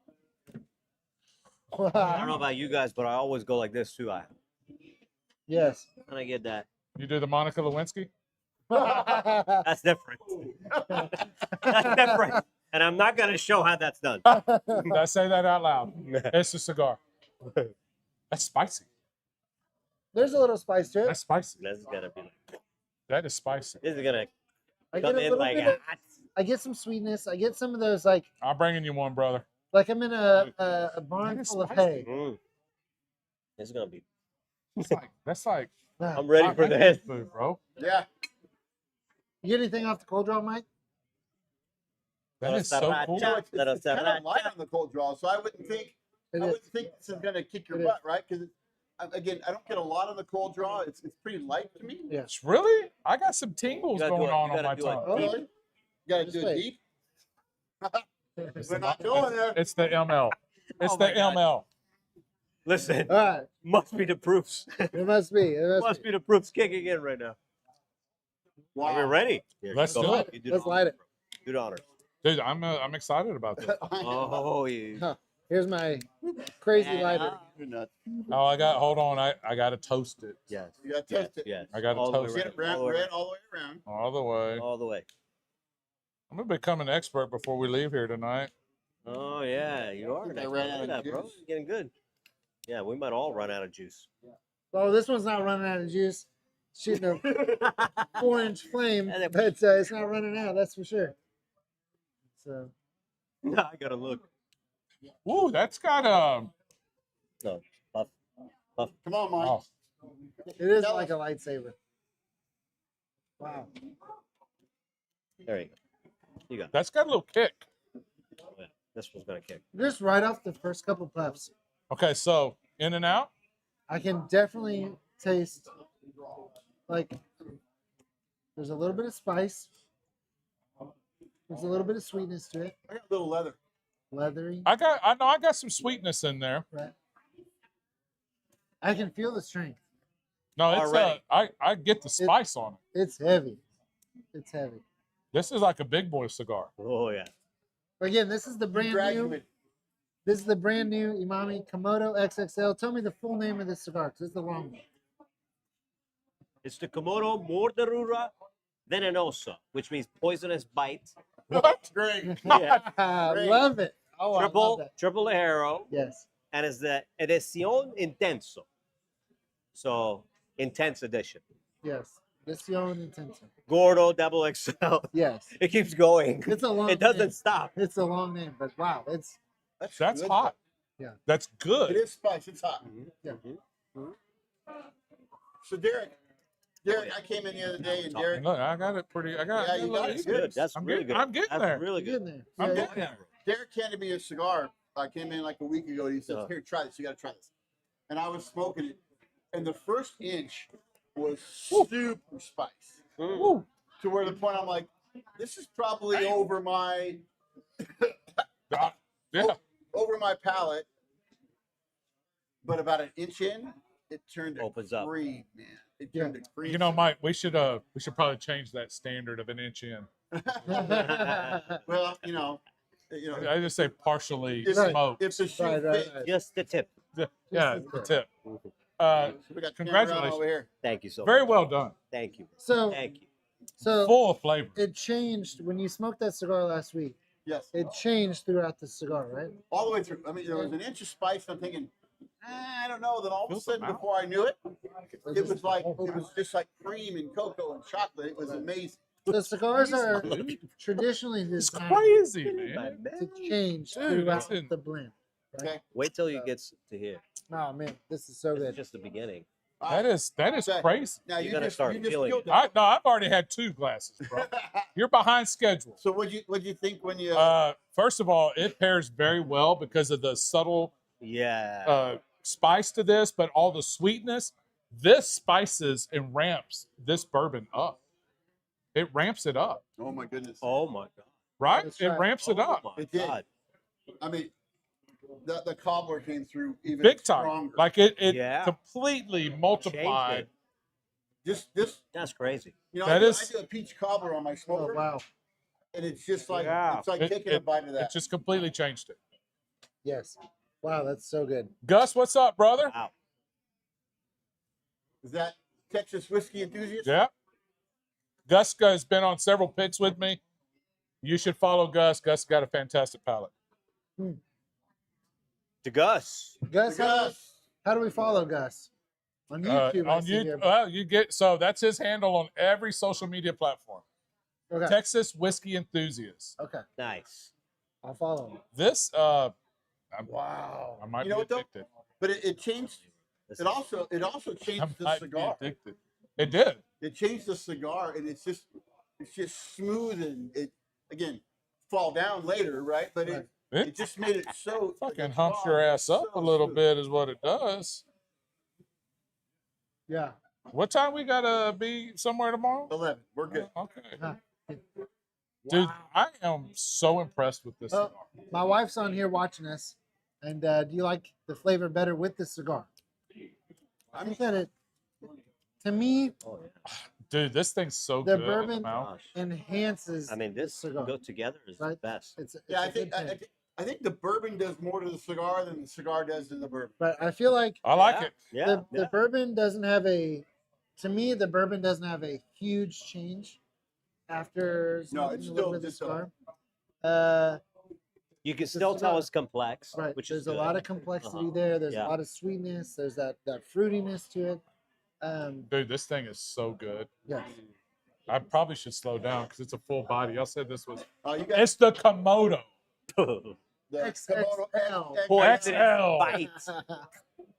I don't know about you guys, but I always go like this too. Yes. And I get that. You do the Monica Lewinsky? That's different. That's different. And I'm not gonna show how that's done. Did I say that out loud? It's a cigar. That's spicy. There's a little spice to it. That's spicy. This is gonna be. That is spicy. This is gonna I get come a in little like bit. hot. I get some sweetness. I get some of those like I'm bringing you one, brother. I'm in a barn That is full of spicy. hay. Mm. This is gonna be. That's like Wow. I'm ready hot for Mexican this. food, bro. Yeah. You get anything off the cold draw, Mike? That is so cool. You know, it's Little kind of sriracha. light on the cold draw, so I wouldn't think this is gonna kick your It butt, right? Because again, I don't get a lot on the cold draw. It's pretty light to me. Yeah. It's really? I got some tingles You gotta going do it- on you gotta my do it tongue. Oh, deep. really? You gotta Just do wait. it deep. It's We're the not mo- doing it. It's the ML. It's Oh the my God. ML. Listen, All right. must be the proofs. It must be. It Must be the proofs kicking in right now. Wow. Are we ready? Here, Let's go do ahead. it. You do Let's the light honors, it. bro. Do the honors. Dude, I'm excited about this. Oh, yeah. Here's my crazy And, lighter. You're nuts. Oh, hold on. I got to toast it Yes. You gotta Yes. test it. Yes. I gotta All the way toast Get it. it red, All the way red all the way around. all the way. All the way. I'm going to become an expert before we leave here tonight. Oh, yeah. You are. think I Next. ran Look out at of that, bro. juice. You're getting good. Yeah, we might all run out of juice. Oh, this one's not running out of juice. Shooting a 4-inch flame, And then- but it's not running out. That's for sure. So I gotta look. Ooh, that's got No. Puff. Come on, Mike. oh, it is Tell like a us. lightsaber. Wow. There you go. You got it. that's got a little kick. Yeah, this one's gonna kick. Just right off the first couple puffs, Okay, so in and out. I can definitely taste like there's a little bit of spice. There's a little bit of sweetness to it. I got a little leather. Leathery. I know I got some sweetness in there. Right. I can feel the strength. No, it's Already. I get the spice on it. It's heavy. It's heavy. This is like a big boy cigar. Oh yeah. Again, this is the brand new. Graduate. This is the brand new Emami Komodo XXL. Tell me the full name of this cigar, because it's the long one. It's the Komodo Morderura Venenosa, which means poisonous bite. What? Great. Yeah. I Great. love it. Oh, I love that. Triple arrow, Yes. and it's the Edición Intenso. So intense edition. Yes. Edición Intenso. Gordo Double XL. Yes. It keeps going. It's a long It doesn't name. stop. It's a long name, but wow, it's That's good. hot. Yeah. That's It good. is spice. It's hot. Yeah. So Derek, I came in the other day and Derek, Look, I got it pretty. I got. Yeah, it you got it. That's good. That's I'm really getting- good. I'm getting That's there. really good in good. there. I'm Yeah, getting there. Derek handed me a cigar. I came in like a week ago and he says, Uh-huh. "Here, try this. You got to try this." And I was smoking it, and the first inch was super spice Mm. Woo. to where the point I'm like, This is probably over my Yeah. over my palate, but about an inch in, it turned to Opens up. cream, man. It turned to cream. You know, Mike, we should probably change that standard of an inch in. Well, I just say partially if, smoked. if the shoe Right. fits. Just the tip. Yeah, the the tip. tip. We got Congratulations. over here. Thank you so Very much. well done. Thank you. So, Thank you. Full of flavor. it changed when you smoked that cigar last week. Yes, It changed throughout the cigar, right? all the way through. I mean, there was an inch of spice. I'm thinking, I don't know. Then all of a Feels sudden, the before I knew it, it was just like cream and cocoa and chocolate. It was amazing. The cigars are Dude, traditionally it's designed crazy, My man. to change Dude, throughout listen. the blend. Right? Okay. Wait till you get to here. Oh man, this is so This is good. just the beginning. That is Okay. crazy. Now You're gonna start feeling killed it. it. I've already had 2 glasses, bro. You're behind schedule. So what'd you think when you? First of all, it pairs very well because of the subtle Yeah. spice to this, but all the sweetness. This spices and ramps this bourbon up. It ramps it up, Oh my goodness! Oh my God. right? That's It right. ramps it Oh up. my It did. God. I mean, the cobbler came through even Big time. stronger. Like it Yeah. completely Changed multiplied. it. This, That's crazy. I That do, is- I do a peach cobbler on my Oh smoker, wow. and it's just like Yeah. it's like It- taking a bite of It that. just completely changed it. Yes. Wow, that's so good. Gus, what's up, brother? Wow. Is that Texas whiskey enthusiast? Yeah. Gus has been on several picks with me. You should follow Gus. Gus got a fantastic palate. To Gus. Gus, Gus. how do we follow Gus? On YouTube. I On see you, here. well, you get so that's his handle on every social media platform. Okay. Texas whiskey enthusiast. Okay. Nice. I'll follow him. This, Wow. I might You know be what, though? addicted. But it changed. This It is- also I changed the might be cigar. addicted. It did. It changed the cigar, and it's just smooth and it again fall down later, right? But Right. it just made it so Fucking the humps your cigar ass is up so a little smooth. bit is what it does. Yeah. What time we gotta be somewhere tomorrow? 11. We're good. Okay. Huh. Dude, I am so impressed with this Oh. cigar. My wife's on here watching us. And do you like the flavor better with the cigar? I think that it, to me, Oh, yeah. Dude, this thing's so The good in the bourbon- mouth. Gosh. enhances I mean, the this cigar. go together is the Right? best. It's Yeah, a good thing. I think the bourbon does more to the cigar than the cigar does to the bourbon. But I feel like I like Yeah. it. Yeah. the bourbon doesn't have a, to me, the bourbon doesn't have a huge change after smoking it's a little still bit of the just cigar. You can the still tell cigar. it's complex, Right. which There's is a good. lot of complexity Uh-huh. there. There's Yeah. a lot of sweetness. There's that fruitiness to it. Dude, this thing is so good. Yes. I probably should slow down because it's a full body. Y'all said this was. You got It's the Komodo. the XXL. Komodo Poisonous XL. bite.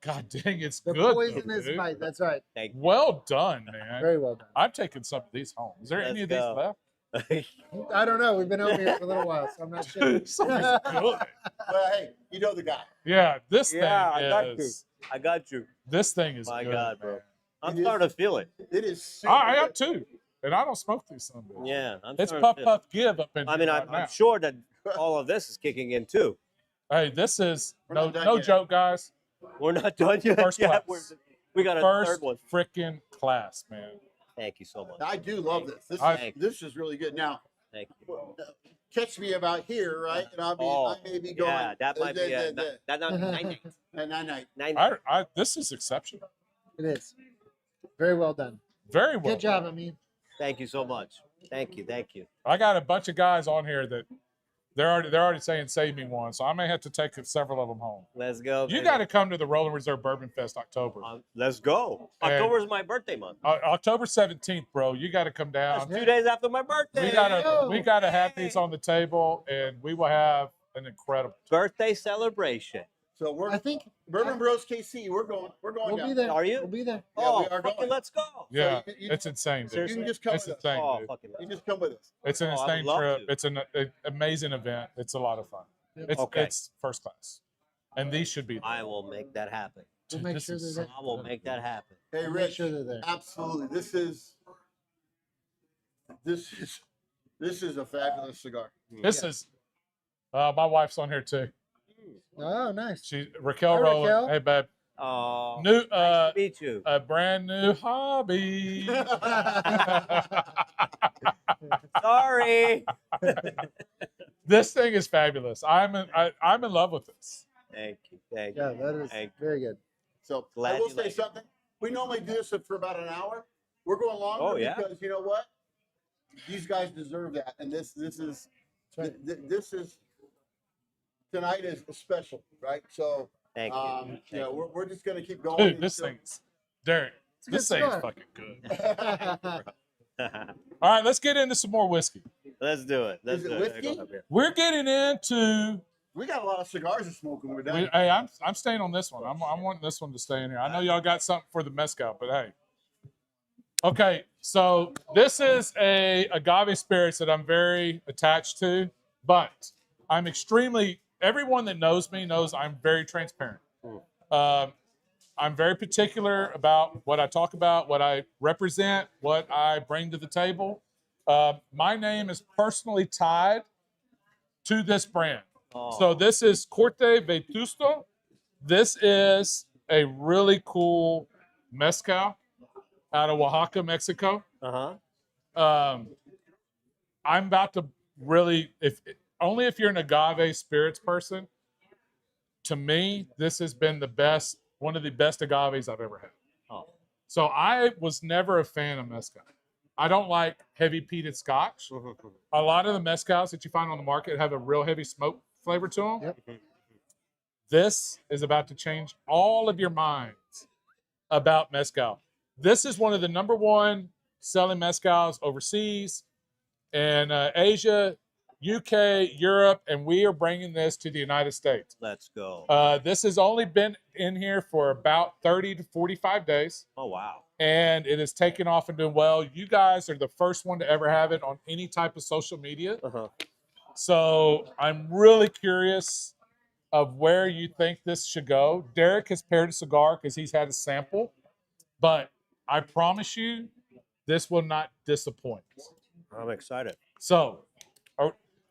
God dang, it's The good. though, poisonous dude. bite. That's right. Thank Well done, man. Very well done. I'm taking some of these home. Is there Let's any of these go. left? you. I don't know. We've been over here for a little while, so I'm not sure. Dude, something's good. Well, hey, you know the guy. Yeah, this Yeah, I thing got is. I got you. This thing is My good, God, bro. man. I'm It is- starting to feel it. It is super I am good. too, and I don't smoke these some bitches. Yeah. I'm It's starting to puff feel puff give up in it. I mean, here I'm, right now. I'm sure that all of this is kicking in too. Hey, this is We're no not done no yet. joke, guys. We're not done yet. First Yeah, class. we got a First third one. freaking class, man. Thank you so much. I do love this. I- This is really good. Now, Thank you. catch me about here, right? And I may be going. Yeah, that might be a that not night. I this is exceptional. It is. Very well done. Very well. Good job, done. Amin. Thank you so much. Thank you. Thank you. I got a bunch of guys on here that they're already saying save me one, so I may have to take several of them home. Let's go. You baby. got to come to the Rowland Reserve Bourbon Fest October. Let's go. And- October is my birthday month. October 17th, bro. You got to come That's down. 2 days after my birthday. We gotta have these on the table, and we will have an incredible. Birthday celebration. So we're I think Bourbon Bros KC. We're going we'll down. be there. Are you? We'll be there. Yeah, Oh, we are fucking going. let's go. Yeah, you- it's insane, dude. You Seriously? can just come It's with us. insane, Oh, dude. fucking You just come with us. It's an Oh, I would insane love trip. to. It's an amazing event. It's a lot of fun. Okay. It's first class, and these should be. I will make that happen. We'll Dude, make this sure is they're so there. I will good, make that dude. happen. Hey, We'll make Rich. sure they're there. Absolutely. This is This is a fabulous cigar. This is my wife's on here too. Oh, nice. She Raquel Hi, Rowland. Raquel. Hey, babe. Oh, New nice to meet you. a brand new hobby. Sorry. This thing is fabulous. I'm in love with this. Thank you. Thank you. Yeah, that is Thank very good. So Glad I will you say like it. something. We normally do this for about an hour. We're going longer Oh, yeah? because you know what? These guys deserve that, and this is That's this is tonight is special, right? So Thank you. you know, we're just gonna keep going. Dude, this thing's Derek. a This good thing is cigar. fucking good. right. All right, let's get into some more whiskey. Let's do it. Let's Is it do whiskey? Go up here. We're getting into. We got a lot of cigars to smoke when we're done. Hey, I'm staying on this one. I'm wanting this one to stay in here. I know y'all got something for the mezcal, but hey. Okay, so this is a agave spirits that I'm very attached to, but I'm extremely. Everyone that knows me knows I'm very transparent. I'm very particular about what I talk about, what I represent, what I bring to the table. My name is personally tied to this brand. Oh, So this is Corte Vetusto. This is a really cool mezcal out of Oaxaca, Mexico. uh-huh. I'm about to really, only if you're an agave spirits person, to me, this has been the best, one of the best agaves I've ever had. Oh, So I was never a fan of mezcal. I don't like heavy peated scotch. A lot of the mezcals that you find on the market have a real heavy smoke flavor to them. Yep. This is about to change all of your minds about mezcal. This is one of the #1 selling mezcals overseas in Asia, UK, Europe, and we are bringing this to the United States. let's go. This has only been in here for about 30 to 45 days, Oh, wow. and it has taken off and doing well. You guys are the first one to ever have it on any type of social media. Uh-huh. So I'm really curious of where you think this should go. Derek has paired a cigar because he's had a sample, but I promise you, this will not disappoint. I'm excited. So,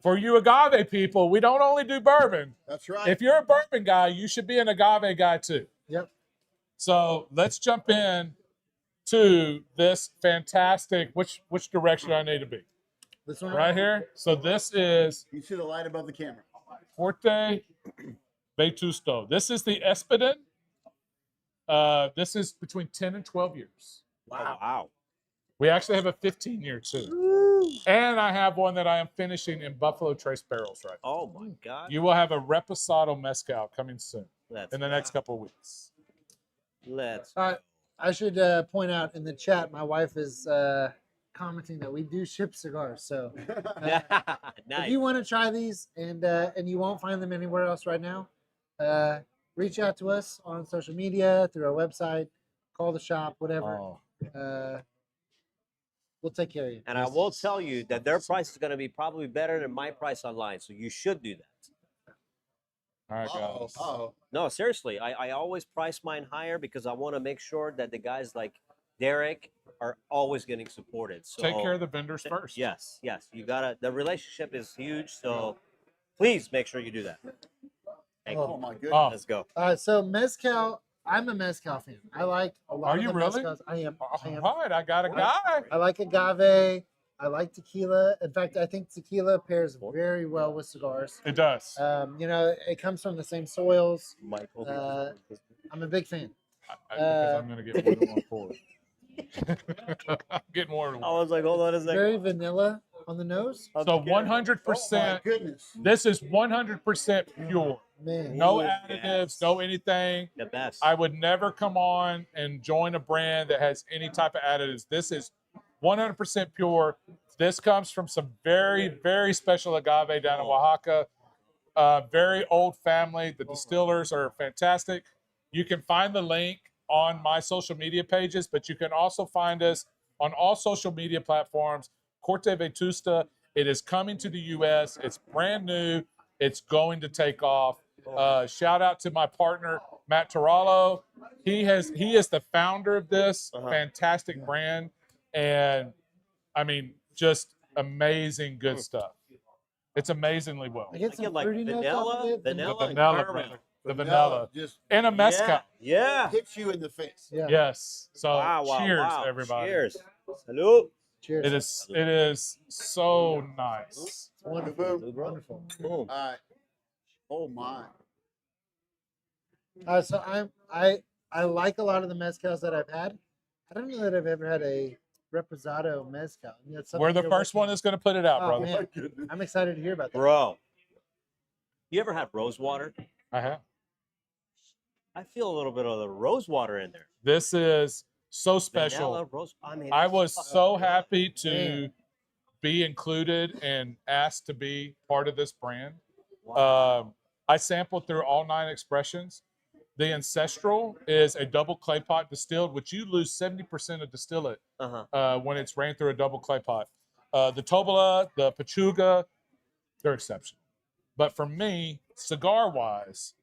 for you agave people, we don't only do bourbon. That's right. If you're a bourbon guy, you should be an agave guy too. Yep. So let's jump in to this fantastic. Which direction I need to be? This one Right here. So this is You see the light above the camera. Forte Vetusto. This is the Espadin. This is between 10 and 12 years. Wow. Wow. We actually have a 15-year too. And I have one that I am finishing in Buffalo Trace barrels right now. Oh, my God. You will have a Reposado Mezcal coming soon Let's in the next couple of weeks. Let's. I should point out in the chat, my wife is commenting that we do ship cigars. So nice. if you want to try these and you won't find them anywhere else right now, reach out to us on social media, through our website, call the shop, whatever. Oh. We'll take care of you. And I will tell you that their price is going to be probably better than my price online. So you should do that. All right, guys. Oh, No, seriously. I always price mine higher because I want to make sure that the guys like Derek are always getting supported. So Take care of the vendors first. Yes, yes. You gotta. The relationship is huge. So please make sure you do that. Thank oh you. my goodness. Oh, Let's go. So mezcal, I'm a mezcal fan. I like a lot Are of you the really? mezcals. I am. all right. I got a guy. I like agave. I like tequila. In fact, I think tequila pairs very well with cigars. It does. You know, it comes from the same soils. Michael. I'm a big fan. Because I'm going to get more than one pour. I'm getting more than I one. was like, hold on a second. Very vanilla on the nose. So Oh my 100%. goodness. This is 100% pure. Man. No Ooh, additives, yes. no anything. The best. I would never come on and join a brand that has any type of additives. This is 100% pure. This comes from some very, very special agave down in Oaxaca. Very old family. The distillers are fantastic. You can find the link on my social media pages, but you can also find us on all social media platforms. Corte Vetusta. It is coming to the U.S. It's brand new. It's going to take off. Shout out to my partner Matt Tarallo. He is the founder of this fantastic brand, and I mean, just amazing good stuff. It's amazingly well. I get I some get like fruity notes off of vanilla, it. vanilla, and Vanilla, caramel. brother. The vanilla. just And a mezcal. Yeah. hits you in the face. Yeah. Yes. So Wow, wow, cheers, wow. everybody. Cheers. Salute. Cheers. It is so nice. It's wonderful. Boom. Wonderful. Boom. All right. Oh my. So I like a lot of the mezcals that I've had. I don't know that I've ever had a reposado mezcal. I mean, that's something We're the you're first working one that's going to put it out, Oh, brother. man. My goodness. I'm excited to hear about that. Bro. You ever had rose water? I have. I feel a little bit of the rose water in there. This is so special. Vanilla, rose. I mean, I it's was fucking so good. happy to Man. be included and asked to be part of this brand. Wow. I sampled through all 9 expressions. The Ancestral is a double clay pot distilled, which you lose 70% of distillate when it's ran through a double clay pot. The Tobola, the Pachuga, they're exceptional. But for me, cigar-wise,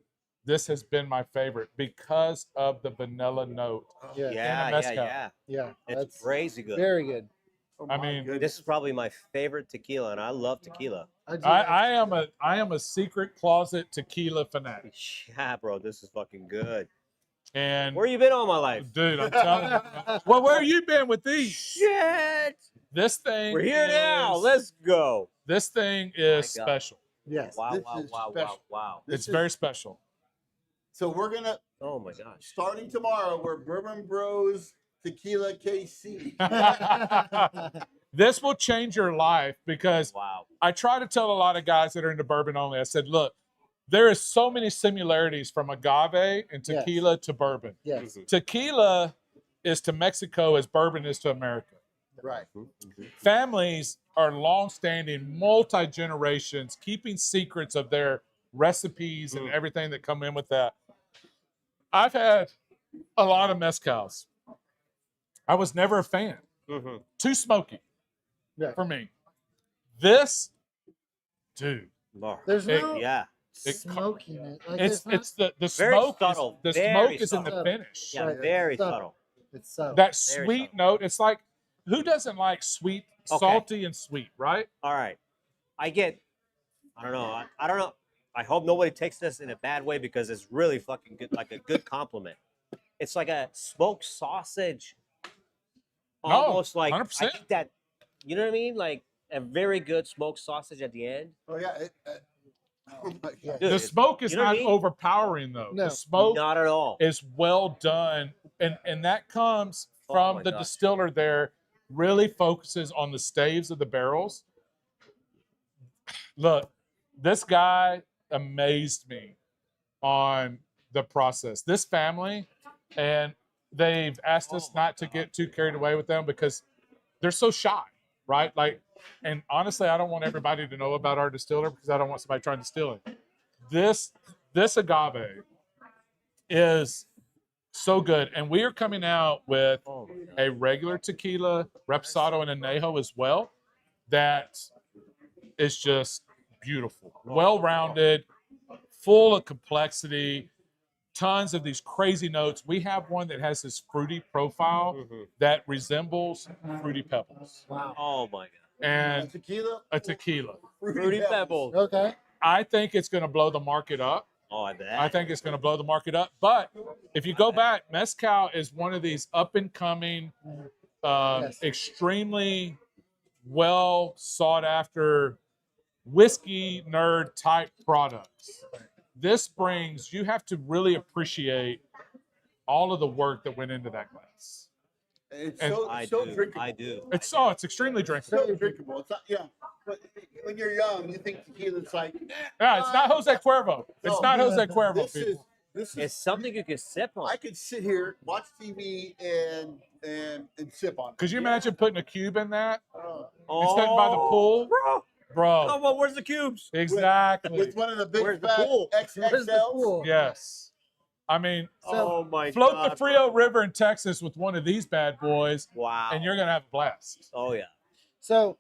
this has been my favorite because of the vanilla note. Yeah. yeah, mezcal. yeah. Yeah. It's That's crazy good. very good. Oh, I my mean, goodness. This is probably my favorite tequila, and I love tequila. I am a secret closet tequila fanatic. Yeah, bro, this is fucking good. And Where you been all my life? dude, I'm telling you. Well, where you been with these? Shit! This thing We're here now. is- Let's go. This thing My is God. special. Yes. Wow, This wow, is wow, wow, special. wow. This It's is- very special. So we're gonna Oh my gosh. starting tomorrow. We're Bourbon Bros Tequila KC. This will change your life because Wow. I try to tell a lot of guys that are into bourbon only. I said, look, there is so many similarities from agave and Yes. tequila to bourbon. Yes. Tequila is to Mexico as bourbon is to America. Right. Families are long-standing, multi-generations, keeping secrets of their recipes and everything that come in with that. I've had a lot of mezcals. I was never a fan. Too smoky Yeah. for me. This, dude, There's It- no Yeah. smokiness. Like it's there's not, the Very smoke. subtle, The very smoke is in subtle. the finish. Yeah, Right. very Subtle. subtle. it's subtle. That Very sweet subtle. note. It's like who doesn't like sweet, Okay. salty, and sweet, right? All right. I don't know. I don't know. I hope nobody takes this in a bad way because it's really fucking good, like a good compliment. It's like a smoked sausage. No, Almost like 100%. I think that, you know what I mean? Like a very good smoked sausage at the end. Oh yeah. Oh my Yeah. God. Dude, The smoke is you know what I not mean? overpowering though. No. The smoke Not at all. is well done, and that comes Oh from my the gosh. distiller. There really focuses on the staves of the barrels. Look, this guy amazed me on the process. This family, and they've asked us not to get too carried away with them because they're so shy, right? Like, and honestly, I don't want everybody to know about our distiller because I don't want somebody trying to steal it. This agave is so good, and we are coming out with Oh my God. a regular tequila, reposado, and añejo as well. That is just beautiful, well-rounded, full of complexity, tons of these crazy notes. We have one that has this fruity profile that resembles fruity pebbles wow. Oh my God. and Tequila. a tequila. Fruity Pebbles. Okay. I think it's going to blow the market up. Oh, I bet. I think it's going to blow the market up. But if you go back, mezcal is one of these up-and-coming, Yes. extremely well sought after whiskey nerd type products. This brings, you have to really appreciate all of the work that went into that glass. It's And so I so do. drinkable. I do. It's extremely drinkable. So drinkable. It's not, yeah. But when you're young, you think tequila's like. Yeah, it's not Jose Cuervo. It's No, not Jose Cuervo, This is people. It's something you can sip on. I could sit here, watch TV, and sip on it. Could you imagine putting a cube in that Oh. and sitting by the pool? Bro, Bro, come on, where's the cubes? exactly. With one of the big Where's the fat pool? Where's the XXLs. pool? Yes. I mean, So- Oh my float God. the Frio River in Texas with one of these bad boys, Wow. and you're going to have a blast. Oh yeah. So,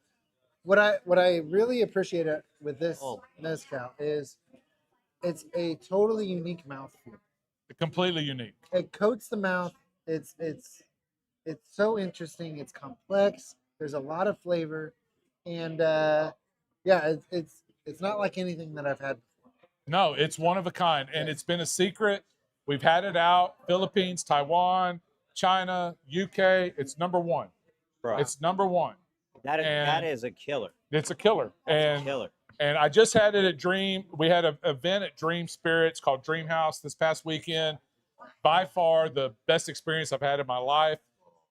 what I really appreciate with this Oh. mezcal is it's a totally unique mouthfeel. Completely unique. It coats the mouth. It's so interesting. It's complex. There's a lot of flavor, and yeah, it's not like anything that I've had. No, it's one of a kind, and it's been a secret. We've had it out. Philippines, Taiwan, China, UK. It's number one. Bro, It's number one. that and- is a killer. It's a killer. That's a killer. And I just had it at Dream. We had an event at Dream Spirits called Dream House this past weekend. By far the best experience I've had in my life.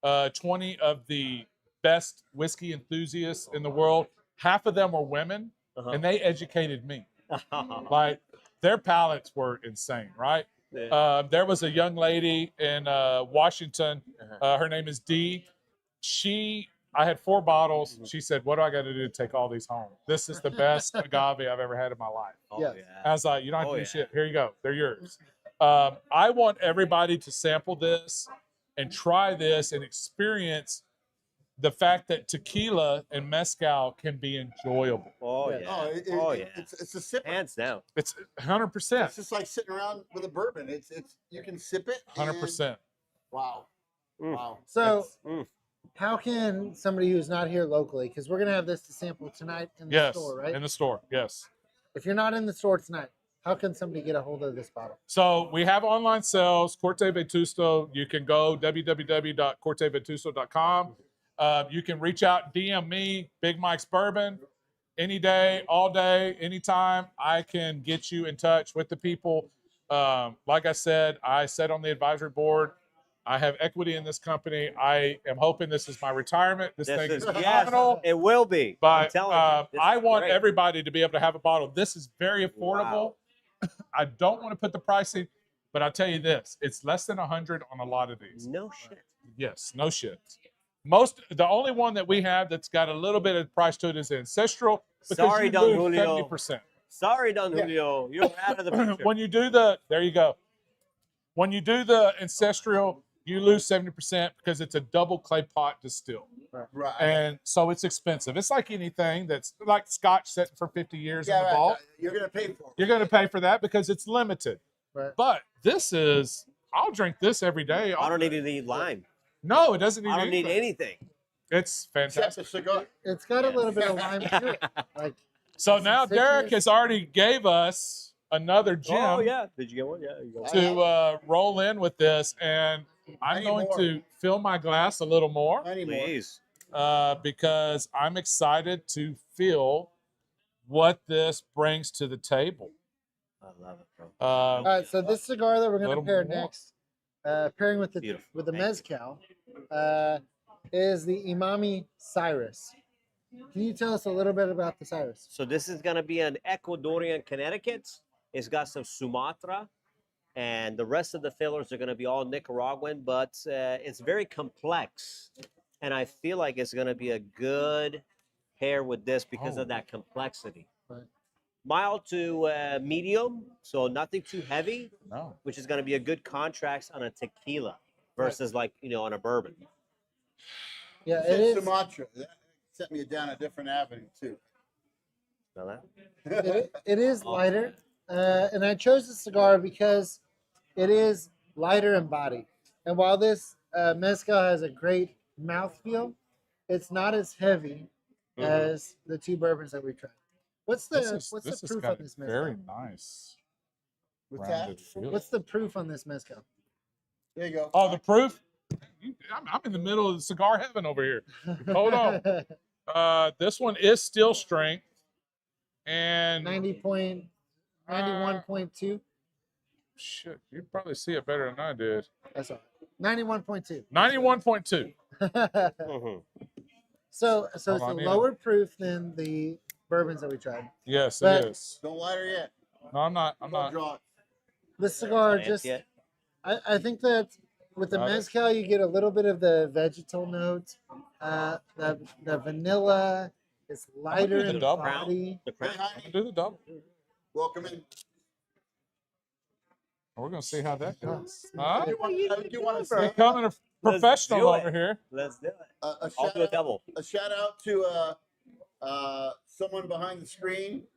20 of the best whiskey enthusiasts in the world. Half of them were women, and they educated me. Like, their palates were insane, right? Yeah. There was a young lady in Washington. Her name is Dee. I had 4 bottles. She said, "What do I got to do to take all these home? This is the best agave I've ever had in my life." Oh, Yes. yeah. I was like, "You don't have to Oh, do yeah. shit. Here you go. They're yours." I want everybody to sample this and try this and experience the fact that tequila and mezcal can be enjoyable. Oh, Yeah. yeah. Oh, Oh, yeah. It's a sip. Hands down. It's 100%. It's just like sitting around with a bourbon. It's you can sip it. and- 100%. Wow. Mm. Wow. So, Mm. how can somebody who's not here locally, because we're gonna have this to sample tonight in the Yes, store, right? in the store. Yes. If you're not in the store tonight, how can somebody get a hold of this bottle? So we have online sales, Corte Vetusto. You can go www.cortevetusto.com. You can reach out, DM me, Big Mike's Bourbon, any day, all day, anytime. I can get you in touch with the people. Like I said on the advisory board, I have equity in this company. I am hoping this is my retirement. This thing is phenomenal. It will be. I'm But telling you. This I is want great. everybody to be able to have a bottle. This is very affordable. Wow. I don't want to put the pricing, but I'll tell you this: it's less than 100 on a lot of these. No shit. Yes, no shit. The only one that we have that's got a little bit of price to it is Ancestral. Because Sorry, you Don lose Julio. 70%. Sorry, Don Julio. You're out of the picture. When you do there you go. When you do the Ancestral, you lose 70% because it's a double clay pot distill. Right. And so it's expensive. It's like anything that's like Scotch sitting for 50 years in yeah, the right. vault. You're gonna pay for it. You're going to pay for that because it's limited. Right. But I'll drink this every day. I don't even need lime. No, it doesn't need I don't need anything. anything. It's Except fantastic. a cigar. It's got a little bit of lime to it. Like, So some now Derek citrus. has already gave us another gem Oh, yeah. Did you get one? Yeah. You got to roll in with this. And I'm need going more. to fill my glass a little more I need more. Please. because I'm excited to feel what this brings to the table. I love it, bro. all right, so this cigar that we're going Little to pair more. next, pairing with the Beautiful. with the Thank you. mezcal, is the Emami Cyrus. Can you tell us a little bit about the Cyrus? So this is gonna be an Ecuadorian Connecticut. It's got some Sumatra, and the rest of the fillers are gonna be all Nicaraguan. But it's very complex, and I feel like it's gonna be a good pair with this because Oh. of that complexity. Right. Mild to medium, so nothing too heavy, No. which is gonna be a good contrast on a tequila versus like on a bourbon. Yeah, You it said is. Sumatra. That sent me down a different avenue too. Know that? It is lighter, and I chose this cigar because it is lighter in body. And while this mezcal has a great mouthfeel, it's not as heavy as the 2 bourbons that we tried. What's the This what's has the proof got on this a very mezcal? nice What's that? rounded feel. What's the proof on this mezcal? There you go. Oh, the proof? I'm in the middle of the cigar heaven over here. Hold on. This one is still strength. And 91.2. shit, you probably see it better than I did. That's all. 91.2. 91.2. Mhm. So it's a Hold on, yeah. lower proof than the bourbons that we tried. Yes, But- it is. Don't light her yet. No, I'm not. I'm Don't not. draw it. This cigar Not just yet. I think that with the Got it. mezcal, you get a little bit of the vegetal notes. The vanilla is lighter the in double. body. The Hey, crown. I'm honey, gonna do the double. welcome in. We're gonna see how that goes. Oh, Huh? Do you want to say Becoming a professional do it. over here. Let's do it. a I'll shout do a out? double. A shout out to someone behind the screen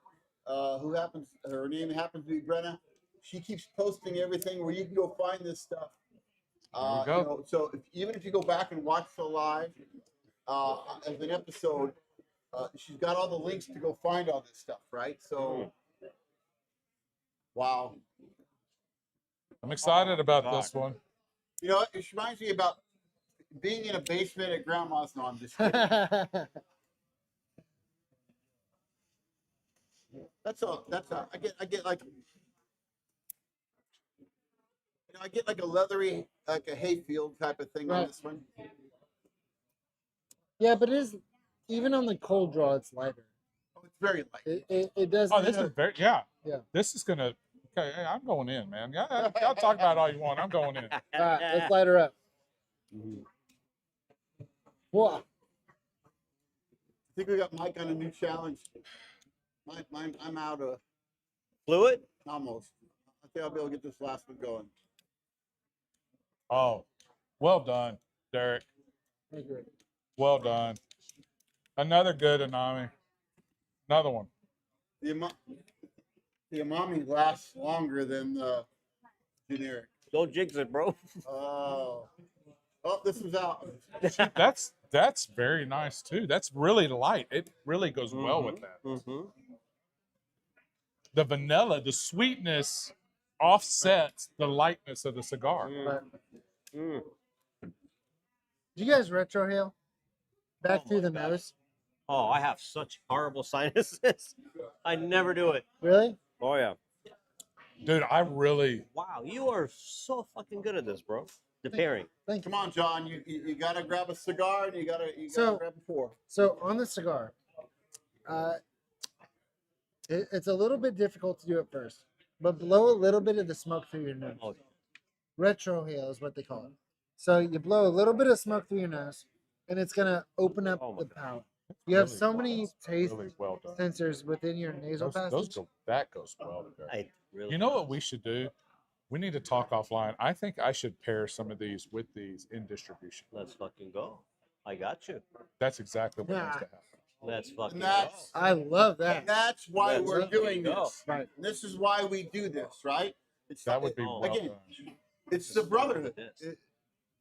who happens, her name happens to be Brenna. She keeps posting everything where you can go find this stuff. There we go. So even if you go back and watch the live as an episode, she's got all the links to go find all this stuff, right? So, wow. I'm excited about this one. You know, it reminds me about being in a basement at grandma's. No, I'm just kidding. That's all. I get like, I get like a leathery, like a hayfield type of thing on this one. Yeah, but it is, even on the cold draw, it's lighter. Oh, it's very light. It does. Oh, this is very, yeah. Yeah. This is gonna, okay, hey, I'm going in, man. Y'all talk about it all you want. I'm going in. All right, let's light her up. Whoa. I think we got Mike on a new challenge. I'm out of Fluid? almost. I think I'll be able to get this last one going. Oh, well done, Derek. Thank you. Well done. Another good Emami. Another one. The Emami lasts longer than the generic. Don't jinx it, bro. Oh, this is out. That's very nice too. That's really light. It really goes well with that. The vanilla, the sweetness offsets the lightness of the cigar. Right. Do you guys retrohale back through the nose? Oh, I have such horrible sinuses. I never do it. Really? Oh yeah. Dude, I really. Wow, you are so fucking good at this, bro. The pairing. Thank you. Come on, John. You gotta grab a cigar and you gotta grab a pour. So on the cigar, it's a little bit difficult to do at first, but blow a little bit of the smoke through your nose. Oh. Retrohale is what they call it. So you blow a little bit of smoke through your nose, and it's gonna open up the palate. You have so many taste Really well done. sensors within your nasal passage. That goes well together. Really You know what we should do? We need to talk offline. I think I should pair some of these with these in distribution. Let's fucking go. I got you. That's exactly what needs to Yeah. happen. Let's fucking And go. that's I love that. and that's why Let's we're fucking doing go. this. Right. This is why we do this, right? It's That would be Oh, well again. done. It's the brotherhood. This. It's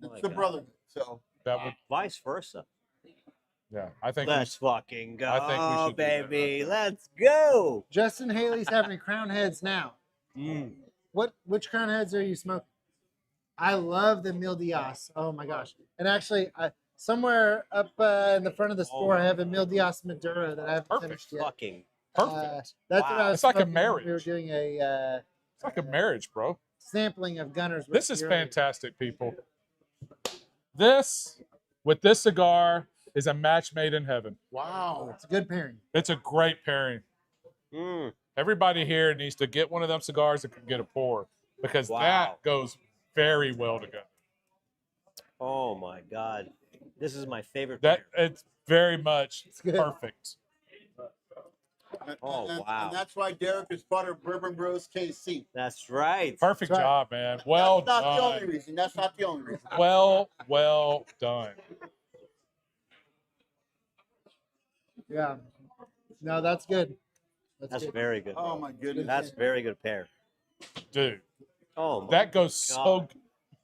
My the God. brotherhood. So That would, Vice versa. yeah. I think. we Let's fucking go, I think we should do that. baby. Let's go. Justin Haley's having crown heads now. Which crown heads are you smoking? I love the Mil Diaz. Oh my gosh! And actually, somewhere up in the front of the store, I have a Mil Diaz Maduro that I haven't Perfect. finished yet. Fucking Perfect. That's Wow. what I was It's like a smoking when We were marriage. doing a It's like a marriage, bro. sampling of Gunners. with This is Fury. fantastic, people. This, with this cigar, is a match made in heaven. wow. It's a good pairing. It's a great pairing. Everybody here needs to get one of them cigars that can get a pour because Wow. that goes very well together. Oh my God. This is my favorite That pair. it's very much good. perfect. Oh, wow. And that's why Derek is part of Bourbon Bros KC. That's right. Perfect That's right. job, man. Well That's not the only done. reason. That's not the only reason. Well done. Yeah. No, that's good. That's good. very good. Oh my goodness. That's very good pair. Dude, Oh my that goes so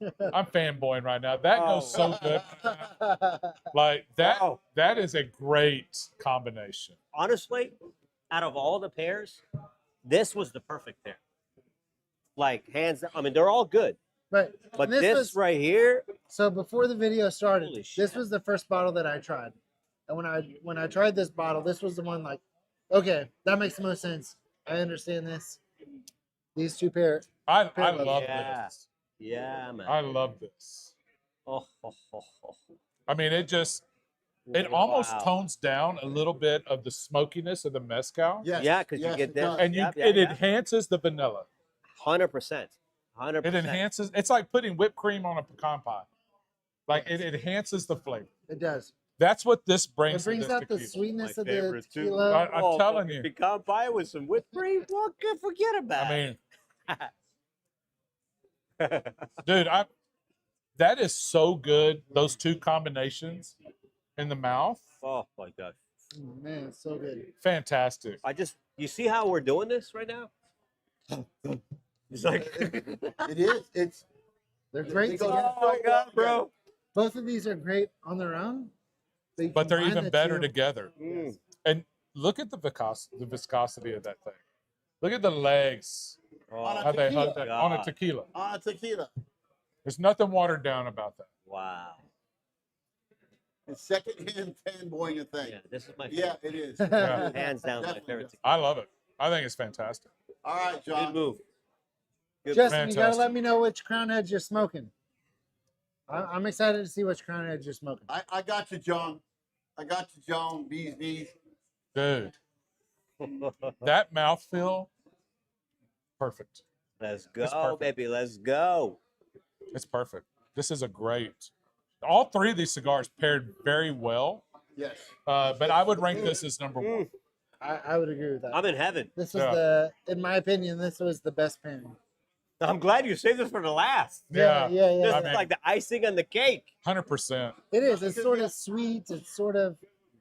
God. I'm fanboying right now. That goes so good. That's Like that Wow. that is a great combination. Honestly, out of all the pairs, this was the perfect pair. Like hands down. I mean, they're all good, right. but And this was, right here, so before the video started, Holy this shit. was the first bottle that I tried. And when I tried this bottle, this was the one like, okay, that makes the most sense. I understand this. These two pairs. I Fair love Yeah. this. yeah, man. I love this. Oh. I mean, it almost Wow. tones down a little bit of the smokiness of the mezcal, Yes. Yeah, because yes, you get it this. does. and it enhances the vanilla. 100%. 100%. It enhances. It's like putting whipped cream on a pecan pie. Like it enhances the flavor. It does. That's what this brings. It brings to this out the tequila. sweetness My of the favorite, too. tequila. I'm telling you. Pecan pie with some whipped cream. What? Forget about I mean, dude, that is so good. Those two combinations in the mouth, Oh my God. Mm, man, it's so good. fantastic. You see how we're doing this right now? It's like, It is. It's They're great They go together. oh my God, bro. Both of these are great on their own. But they're combine even the better two. together. And look at the viscosity of that thing. Look at the legs. Oh, How they hug tequila. that on a God. tequila. On a tequila. There's nothing watered down about that. wow. It's secondhand fanboying a thing. Yeah, this is my Yeah, favorite. it is. Yeah. Hands down my Definitely favorite. does. I love it. I think it's fantastic. All right, Good John. move. Good Justin, you gotta Fantastic. let me know which Crown Heads you're smoking. I'm excited to see which Crown Heads you're smoking. I got you, John. I got you, John. Bees knees. Dude, move. that mouthfeel, perfect. Let's It's go, perfect. baby. Let's go. It's perfect. This is a great. All three of these cigars paired very well, Yes. but I would rank this as number one. I would agree with that. I'm in heaven. This was Yeah. in my opinion, this was the best pairing. I'm glad you saved this for the last. Yeah, yeah. This I is mean- like the icing on the cake. 100%. It is. It's sort of sweet. It's sort of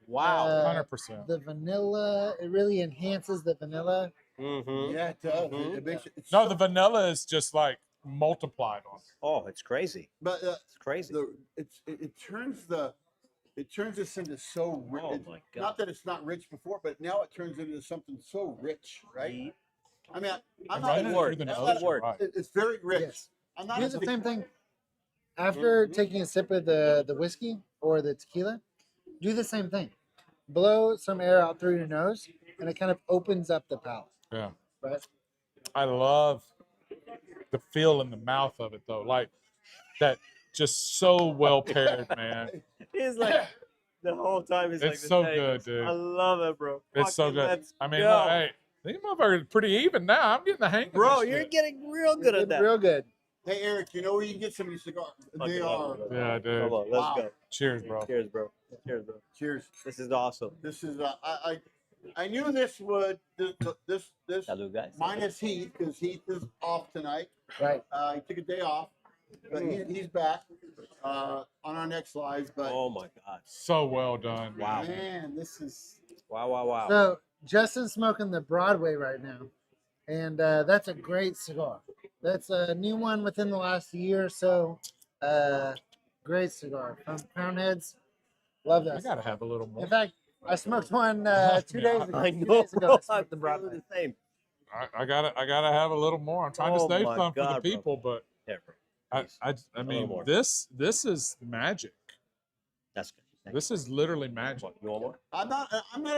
Wow. 100%. the vanilla. It really enhances the vanilla. Mm-hmm. Yeah, it does. Mhm. It makes it. It's No, so- the vanilla is just like multiplied on it. Oh, it's crazy. But It's crazy. it turns this into so rich. Oh my God. Not that it's not rich before, but now it turns into something so rich, right? Ye- I mean, I'm And not. running it word. through the That's nose, the word. right. It's very rich. Yes. I'm not. Do a the big- same thing. After Mhm. taking a sip of the whiskey or the tequila, do the same thing. Blow some air out through your nose, and it kind of opens up the palate. Yeah. Right? I love the feel in the mouth of it though. Like that just so well paired, man. He's like the whole time. He's like, It's the so same. good, dude. I love it, bro. It's so Fucking good. let's I mean, go. look, hey, these motherfuckers are pretty even now. I'm getting the hang of Bro, this you're shit. getting real good at that. Real good. Hey, Eric, you know where you can get some of these cigars? They are. Yeah, dude. Come on, let's Wow. go. Cheers, bro. Cheers, bro. Cheers, bro. Cheers. This is awesome. This is. I knew this would. This Salud, guys. minus Heath, because Heath is off tonight. Right. He took a day off, but he's back on our next slides. But Oh my God. So well done. Wow. man, this is. Wow, wow, wow. So Justin's smoking the Broadway right now, and that's a great cigar. That's a new one within the last year or so. Great cigar from Crown Heads. Love I that. gotta have a little more. In fact, I smoked one 2 days ago. I 2 know. days ago, I I'm smoked the doing Broadway. the same. I gotta have a little more. I'm trying to Oh stay my some for the God, bro. people, but Here, bro. I Please. I little mean more. this is magic. That's good. Thank This is literally you. magic. You want more? I'm not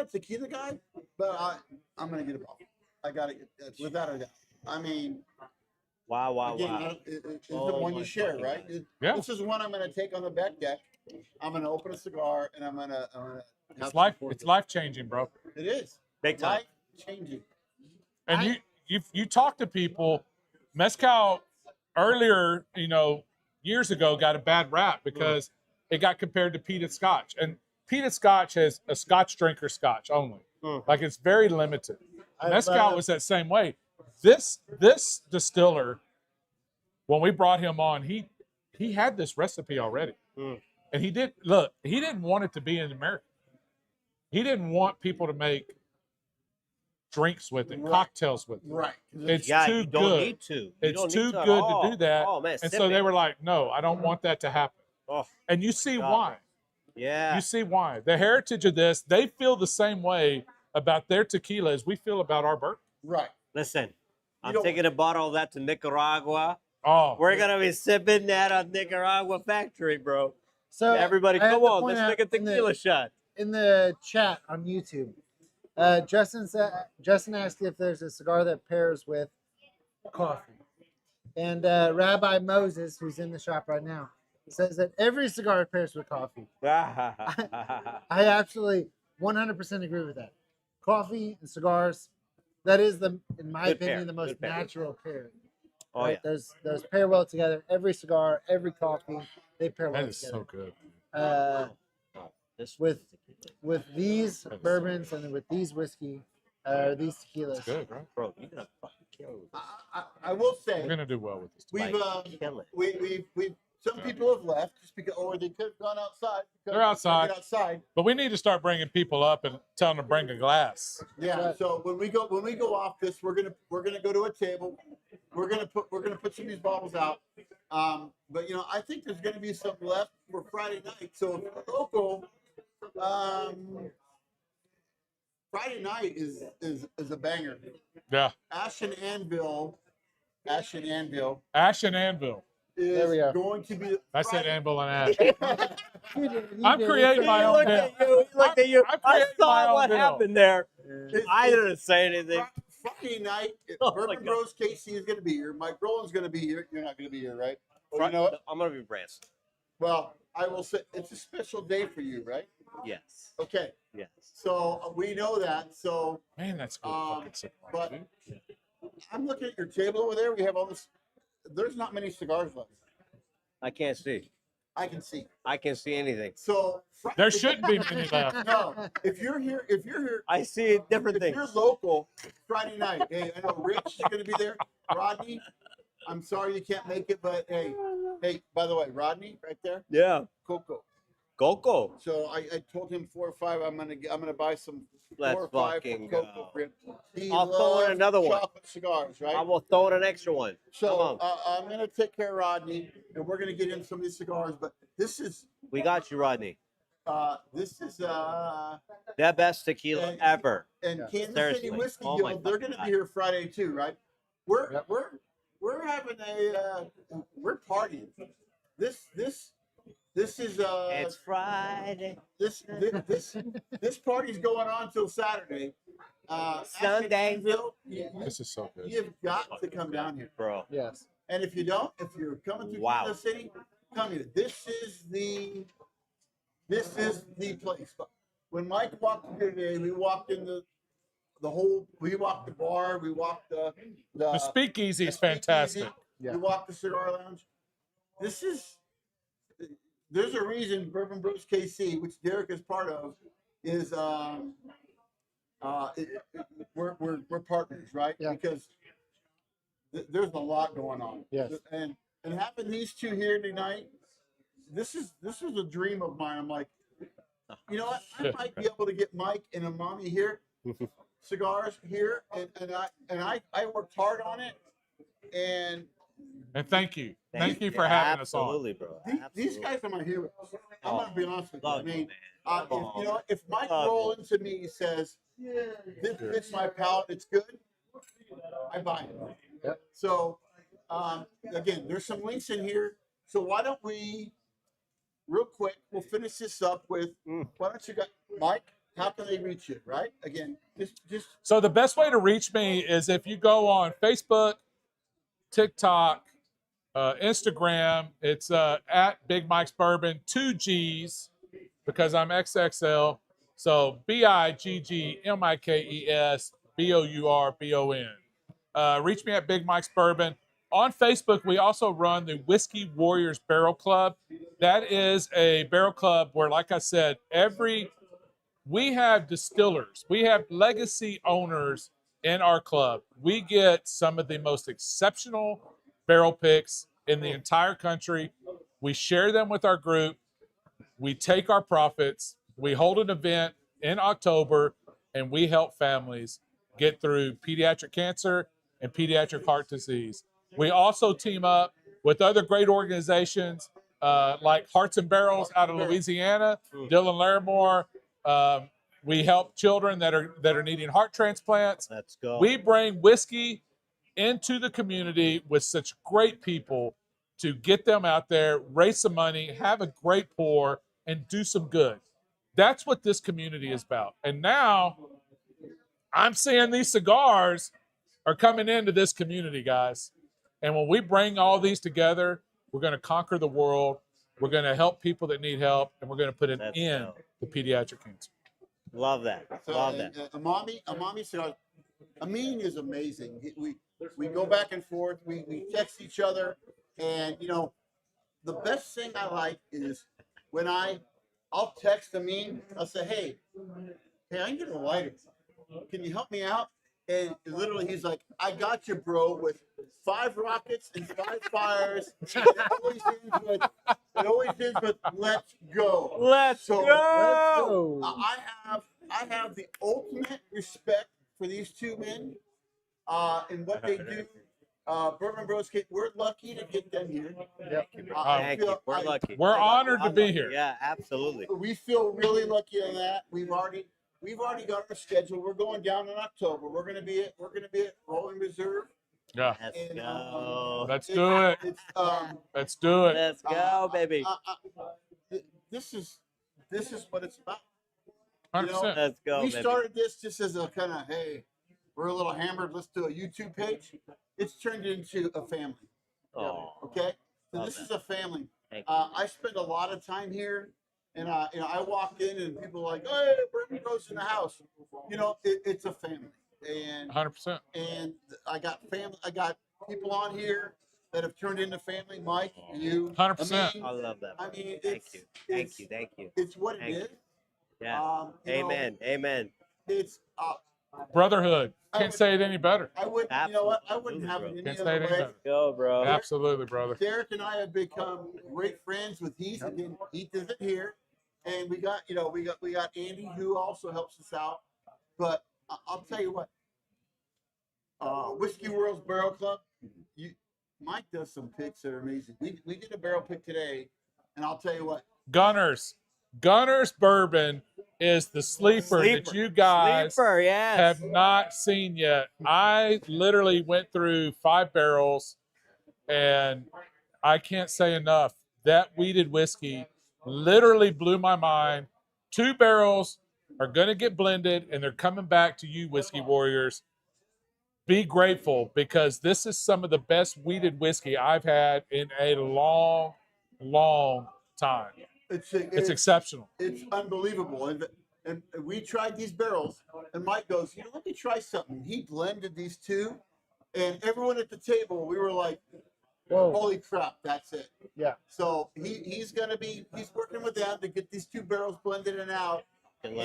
a tequila guy, but I'm gonna get a bottle. I gotta get without a doubt. I mean, Wow, wow, again, wow. it's the Oh one my you share, fucking right? God. Yeah. This is one I'm gonna take on the back deck. I'm gonna open a cigar and I'm gonna. have It's some life. for It's it. life changing, bro. It is Big time. life changing. And you talk to people. Mezcal earlier, years ago, got a bad rap because it got compared to peated Scotch, and peated Scotch has a Scotch drinker Scotch only. Like it's very limited. I Mezcal love- was that same way. This distiller, when we brought him on, he had this recipe already, Mm. and he didn't want it to be in America. He didn't want people to make drinks with it, Right. cocktails with it. Right. It's Yeah, too you don't good. need to. You It's don't need too to at good all. to do that. Oh, man. And sip so they it. were like, no, I don't want that to happen. Oh, And you see God. why. yeah. You see why. The heritage of this, they feel the same way about their tequila as we feel about our bourbon. Right. Listen, I'm don't- taking a bottle of that to Nicaragua. Oh, We're going to be sipping that on Nicaragua factory, bro. So Everybody, I have come to on. point Let's out make a tequila shot. in the chat on YouTube. Justin asked if there's a cigar that pairs with coffee, and Rabbi Moses, who's in the shop right now, says that every cigar pairs with coffee. I absolutely 100% agree with that. Coffee and cigars, that is in my Good opinion, pair, the most good pair. natural pairing. Oh, right? yeah. Those pair well together. Every cigar, every coffee, they pair well that is together. so good. This with- tequila. With these That is so bourbons and with these whiskey, these tequilas. It's good, right? Bro, you're going to fucking kill it. I will We're say gonna do well with this. we've Kill it. we some people have left just because, or they could have gone outside. because They're outside. they're outside. But we need to start bringing people up and tell them to bring a glass. Yeah. Right. So when we go off this, we're gonna go to a table. We're gonna put some of these bottles out. But I think there's gonna be some left for Friday night. So if you're local, Friday night is a banger. Yeah. Ash and Anvil is There we go. going to be. I said Friday- anvil and ash. You did, you I'm did. creating It's my He own looked deal. at you. He looked at you. I'm I creating my saw own what deal. happened there. It's- I it's- didn't say anything. Friday night, Oh my Bourbon God. Bros KC is going to be here. Mike Rowland's going to be here. You're not going to be here, right? Or Fri- you know what? I'm gonna be Brance. Well, I will say it's a special day for you, right? Yes. Okay. Yes. So we know that. So Man, that's good fucking cigar, but dude. I'm looking at your table over there. We have all this. There's not many cigars left. I can't see. I can see. I can't see anything. So There shouldn't be many left. No, if you're here, I see different if things. you're local, Friday night. Hey, I know Rich is going to be there. Rodney, I'm sorry you can't make it, but hey, by the way, Rodney, right there, Yeah. Coco. Coco. So I told him 4 or 5. I'm gonna buy some 4 Let's or 5 fucking from Coco go. for him. He I'll throw in loves another one. chocolate cigars, right? I will throw in an extra one. Come So on. I'm gonna take care of Rodney, and we're gonna get him some of these cigars. But this is We got you, Rodney. this is The best tequila And- ever. and Yeah. Kansas Seriously. City Whiskey Oh my Guild. They're fucking gonna God. be here Friday too, right? We're Yep. we're having a we're partying. This is It's Friday. this party's going on till Saturday. Sunday. Asheville, This is so good. you've got to come down here. Bro. Yes. And if you don't, if you're coming through Wow. Kansas City, come here. This is the place. But when Mike walked in here today, we walked in we walked the bar, we walked the The speakeasy is speakeasy, fantastic. Yeah. We walked the cigar lounge. There's a reason Bourbon Bros KC, which Derek is part of, is we're partners, right? Yeah. Because there's a lot going on. Yes. And having these two here tonight, this was a dream of mine. I'm like, you know what? I might be able to get Mike and Emami here, cigars here, and I worked hard on it, and And thank you. Thank you for having us on. Absolutely, bro. these guys are my heroes. I'm gonna be honest with you. Love I mean, you, man. Come on. if Mike Love you. Rowland to me says this fits my palate, it's good, I buy it. Yep. So again, there's some links in here. So why don't we, real quick, we'll finish this up with why don't you guys, Mike? How can they reach you? Right? Again, just So the best way to reach me is if you go on Facebook, TikTok, Instagram. It's at Big Mike's Bourbon, 2 G's, because I'm XXL. So BIGGMIKESBOURBON. Reach me at Big Mike's Bourbon. On Facebook, we also run the Whiskey Warriors Barrel Club. That is a barrel club where, like I said, we have distillers, we have legacy owners in our club. We get some of the most exceptional barrel picks in the entire country. We share them with our group. We take our profits. We hold an event in October, and we help families get through pediatric cancer and pediatric heart disease. We also team up with other great organizations like Hearts and Barrels out of Louisiana, Dylan Larimore. We help children that are needing heart transplants. Let's go. We bring whiskey into the community with such great people to get them out there, raise some money, have a great pour, and do some good. That's what this community is about. And now I'm seeing these cigars are coming into this community, guys. And when we bring all these together, we're going to conquer the world. We're going to help people that need help, and we're going to put an Let's end go. to pediatric cancer. Love that. so, Love that. Emami cigars. Amin is amazing. We go back and forth. We text each other, and the best thing I like is when I'll text Amin. I'll say, hey, I can get a lighter. Can you help me out? And literally, he's like, I got you, bro, with 5 rockets and 5 fires. It always ends with let's go. Let's So, go. I have the ultimate respect for these two men and what they do. Bourbon Bros, we're lucky to get them here. Yep. Thank you. We're lucky. We're honored to be here. Yeah, absolutely. We feel really lucky on that. We've already we've already got our schedule. We're going down in October. We're gonna be at Rowland Reserve. Yeah. Let's And, go. Let's do it. It's Let's do it. Let's go, baby. this is what it's about. 100%. Let's go, We baby. started this just as a kind of, hey, we're a little hammered. Let's do a YouTube page. It's turned into a family. Oh, Okay, so Love this that. is a family. thank you. I spend a lot of time here, and I walk in and people are like, "Hey, Bourbon Bros in the house." It's a family, and 100%. I got family. I got people on here that have turned into family. Mike, you, 100%. Amin. I love that. I mean, Thank you. Thank you. Thank you. It's what it Thank is. you. Yeah. Amen. Amen. It's Brotherhood. I Can't would- say it any better. I would. You know what? I wouldn't have it Absolutely, any Can't say other it any way. better. Go, bro. Absolutely, brother. Derek and I have become great friends with Heath. Again, Heath isn't here, and we got Andy who also helps us out. But I'll tell you what, Whiskey World's Barrel Club, Mike does some picks that are amazing. We did a barrel pick today, and I'll tell you what, Gunners Bourbon is the sleeper that you guys Sleeper, yes. have not seen yet. I literally went through 5 barrels, and I can't say enough. That weeded whiskey literally blew my mind. 2 barrels are going to get blended, and they're coming back to you, Whiskey Warriors. Be grateful, because this is some of the best weeded whiskey I've had in a long, long time. It's exceptional. It's unbelievable. And we tried these barrels, and Mike goes, let me try something. He blended these two, and everyone at the table, we were like, Whoa. holy crap, that's it. Yeah. So he's working with them to get these 2 barrels blended and out. And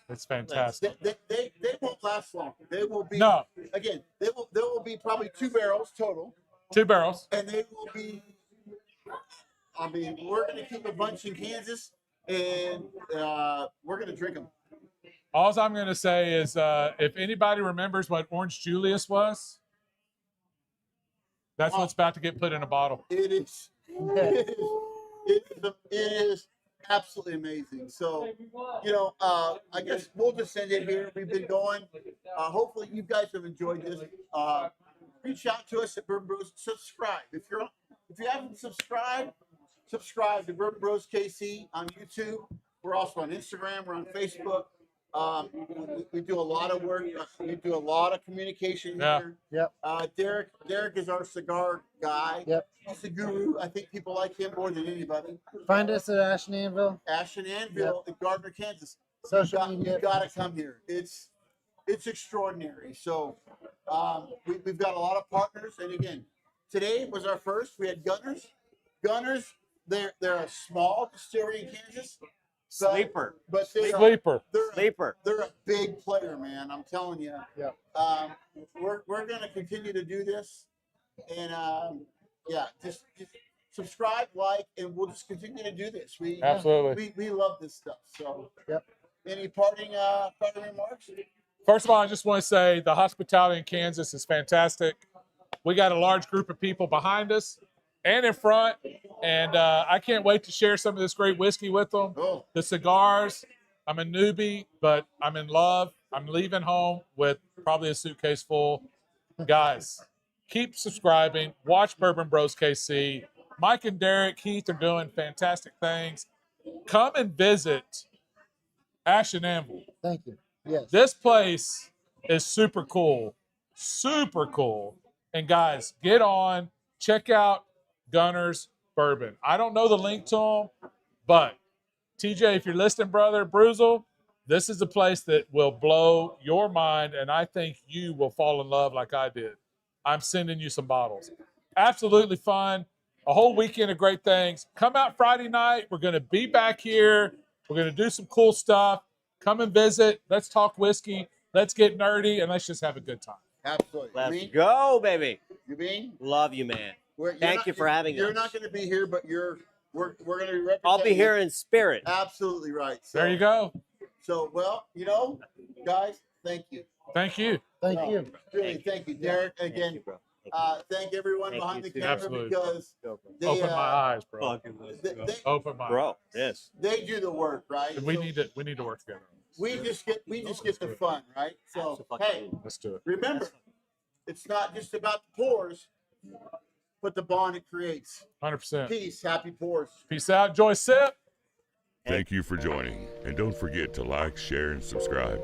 It's fantastic. they won't last long. They will be No. Again, there will be probably 2 barrels total, 2 barrels. and they will be. I mean, we're gonna keep a bunch in Kansas, and we're gonna drink them. All I'm going to say is if anybody remembers what Orange Julius was, that's what's about to get put in a bottle. It is. It is absolutely amazing. So, I guess we'll just end it here. We've been going. Hopefully, you guys have enjoyed this. Reach out to us at Bourbon Bros. Subscribe if you haven't subscribed. Subscribe to Bourbon Bros KC on YouTube. We're also on Instagram. We're on Facebook. We do a lot of work. We do a lot of communication here. Yep. Derek is our cigar guy. Yep. He's a guru. I think people like him more than anybody. Find us at Ashton Anvil. Ashton Anvil in Gardner, Kansas. Social media. You've got to come here. It's extraordinary. So we've got a lot of partners. And again, today was our first. We had Gunners. They're a small distillery in Kansas. Sleeper. But Sleeper. They're a big player, man. I'm telling you. Yeah. We're going to continue to do this, and just subscribe, like, and we'll just continue to do this. Absolutely. We love this stuff. So. Yep. Any parting remarks? First of all, I just want to say the hospitality in Kansas is fantastic. We got a large group of people behind us and in front, and I can't wait to share some of this great whiskey with them. Oh. The cigars, I'm a newbie, but I'm in love. I'm leaving home with probably a suitcase full. Guys, keep subscribing. Watch Bourbon Bros KC. Mike and Derek, Heath are doing fantastic things. Come and visit Ashton Anvil. Thank you. Yes. This place is super cool. Super cool. And guys, get on, check out Gunners Bourbon. I don't know the link to them, but TJ, if you're listening, brother, Bruzel, this is a place that will blow your mind, and I think you will fall in love like I did. I'm sending you some bottles. Absolutely fun. A whole weekend of great things. Come out Friday night. We're going to be back here. We're going to do some cool stuff. Come and visit. Let's talk whiskey. Let's get nerdy, and let's just have a good time. Absolutely. Let's go, baby. You mean? Love you, man. Thank you for having us. You're not going to be here, but we're going to be representing. I'll be here in spirit. Absolutely right. So, There you go. So, well, guys, thank you. Thank you. Thank you. Really, thank you, Derek. Thank Again, you, bro. thank everyone Thank behind you the too. camera Absolutely. because they, Open my eyes, bro. Fucking let's go. Open my eyes. Bro, yes. they do the work, right? We So need to work together. we just get the fun, right? So hey, Let's do it. remember, it's not just about the pours, but the bond it creates. 100%. Peace, happy pours. Peace out. Enjoy sip. Thank you for joining, and don't forget to like, share, and subscribe.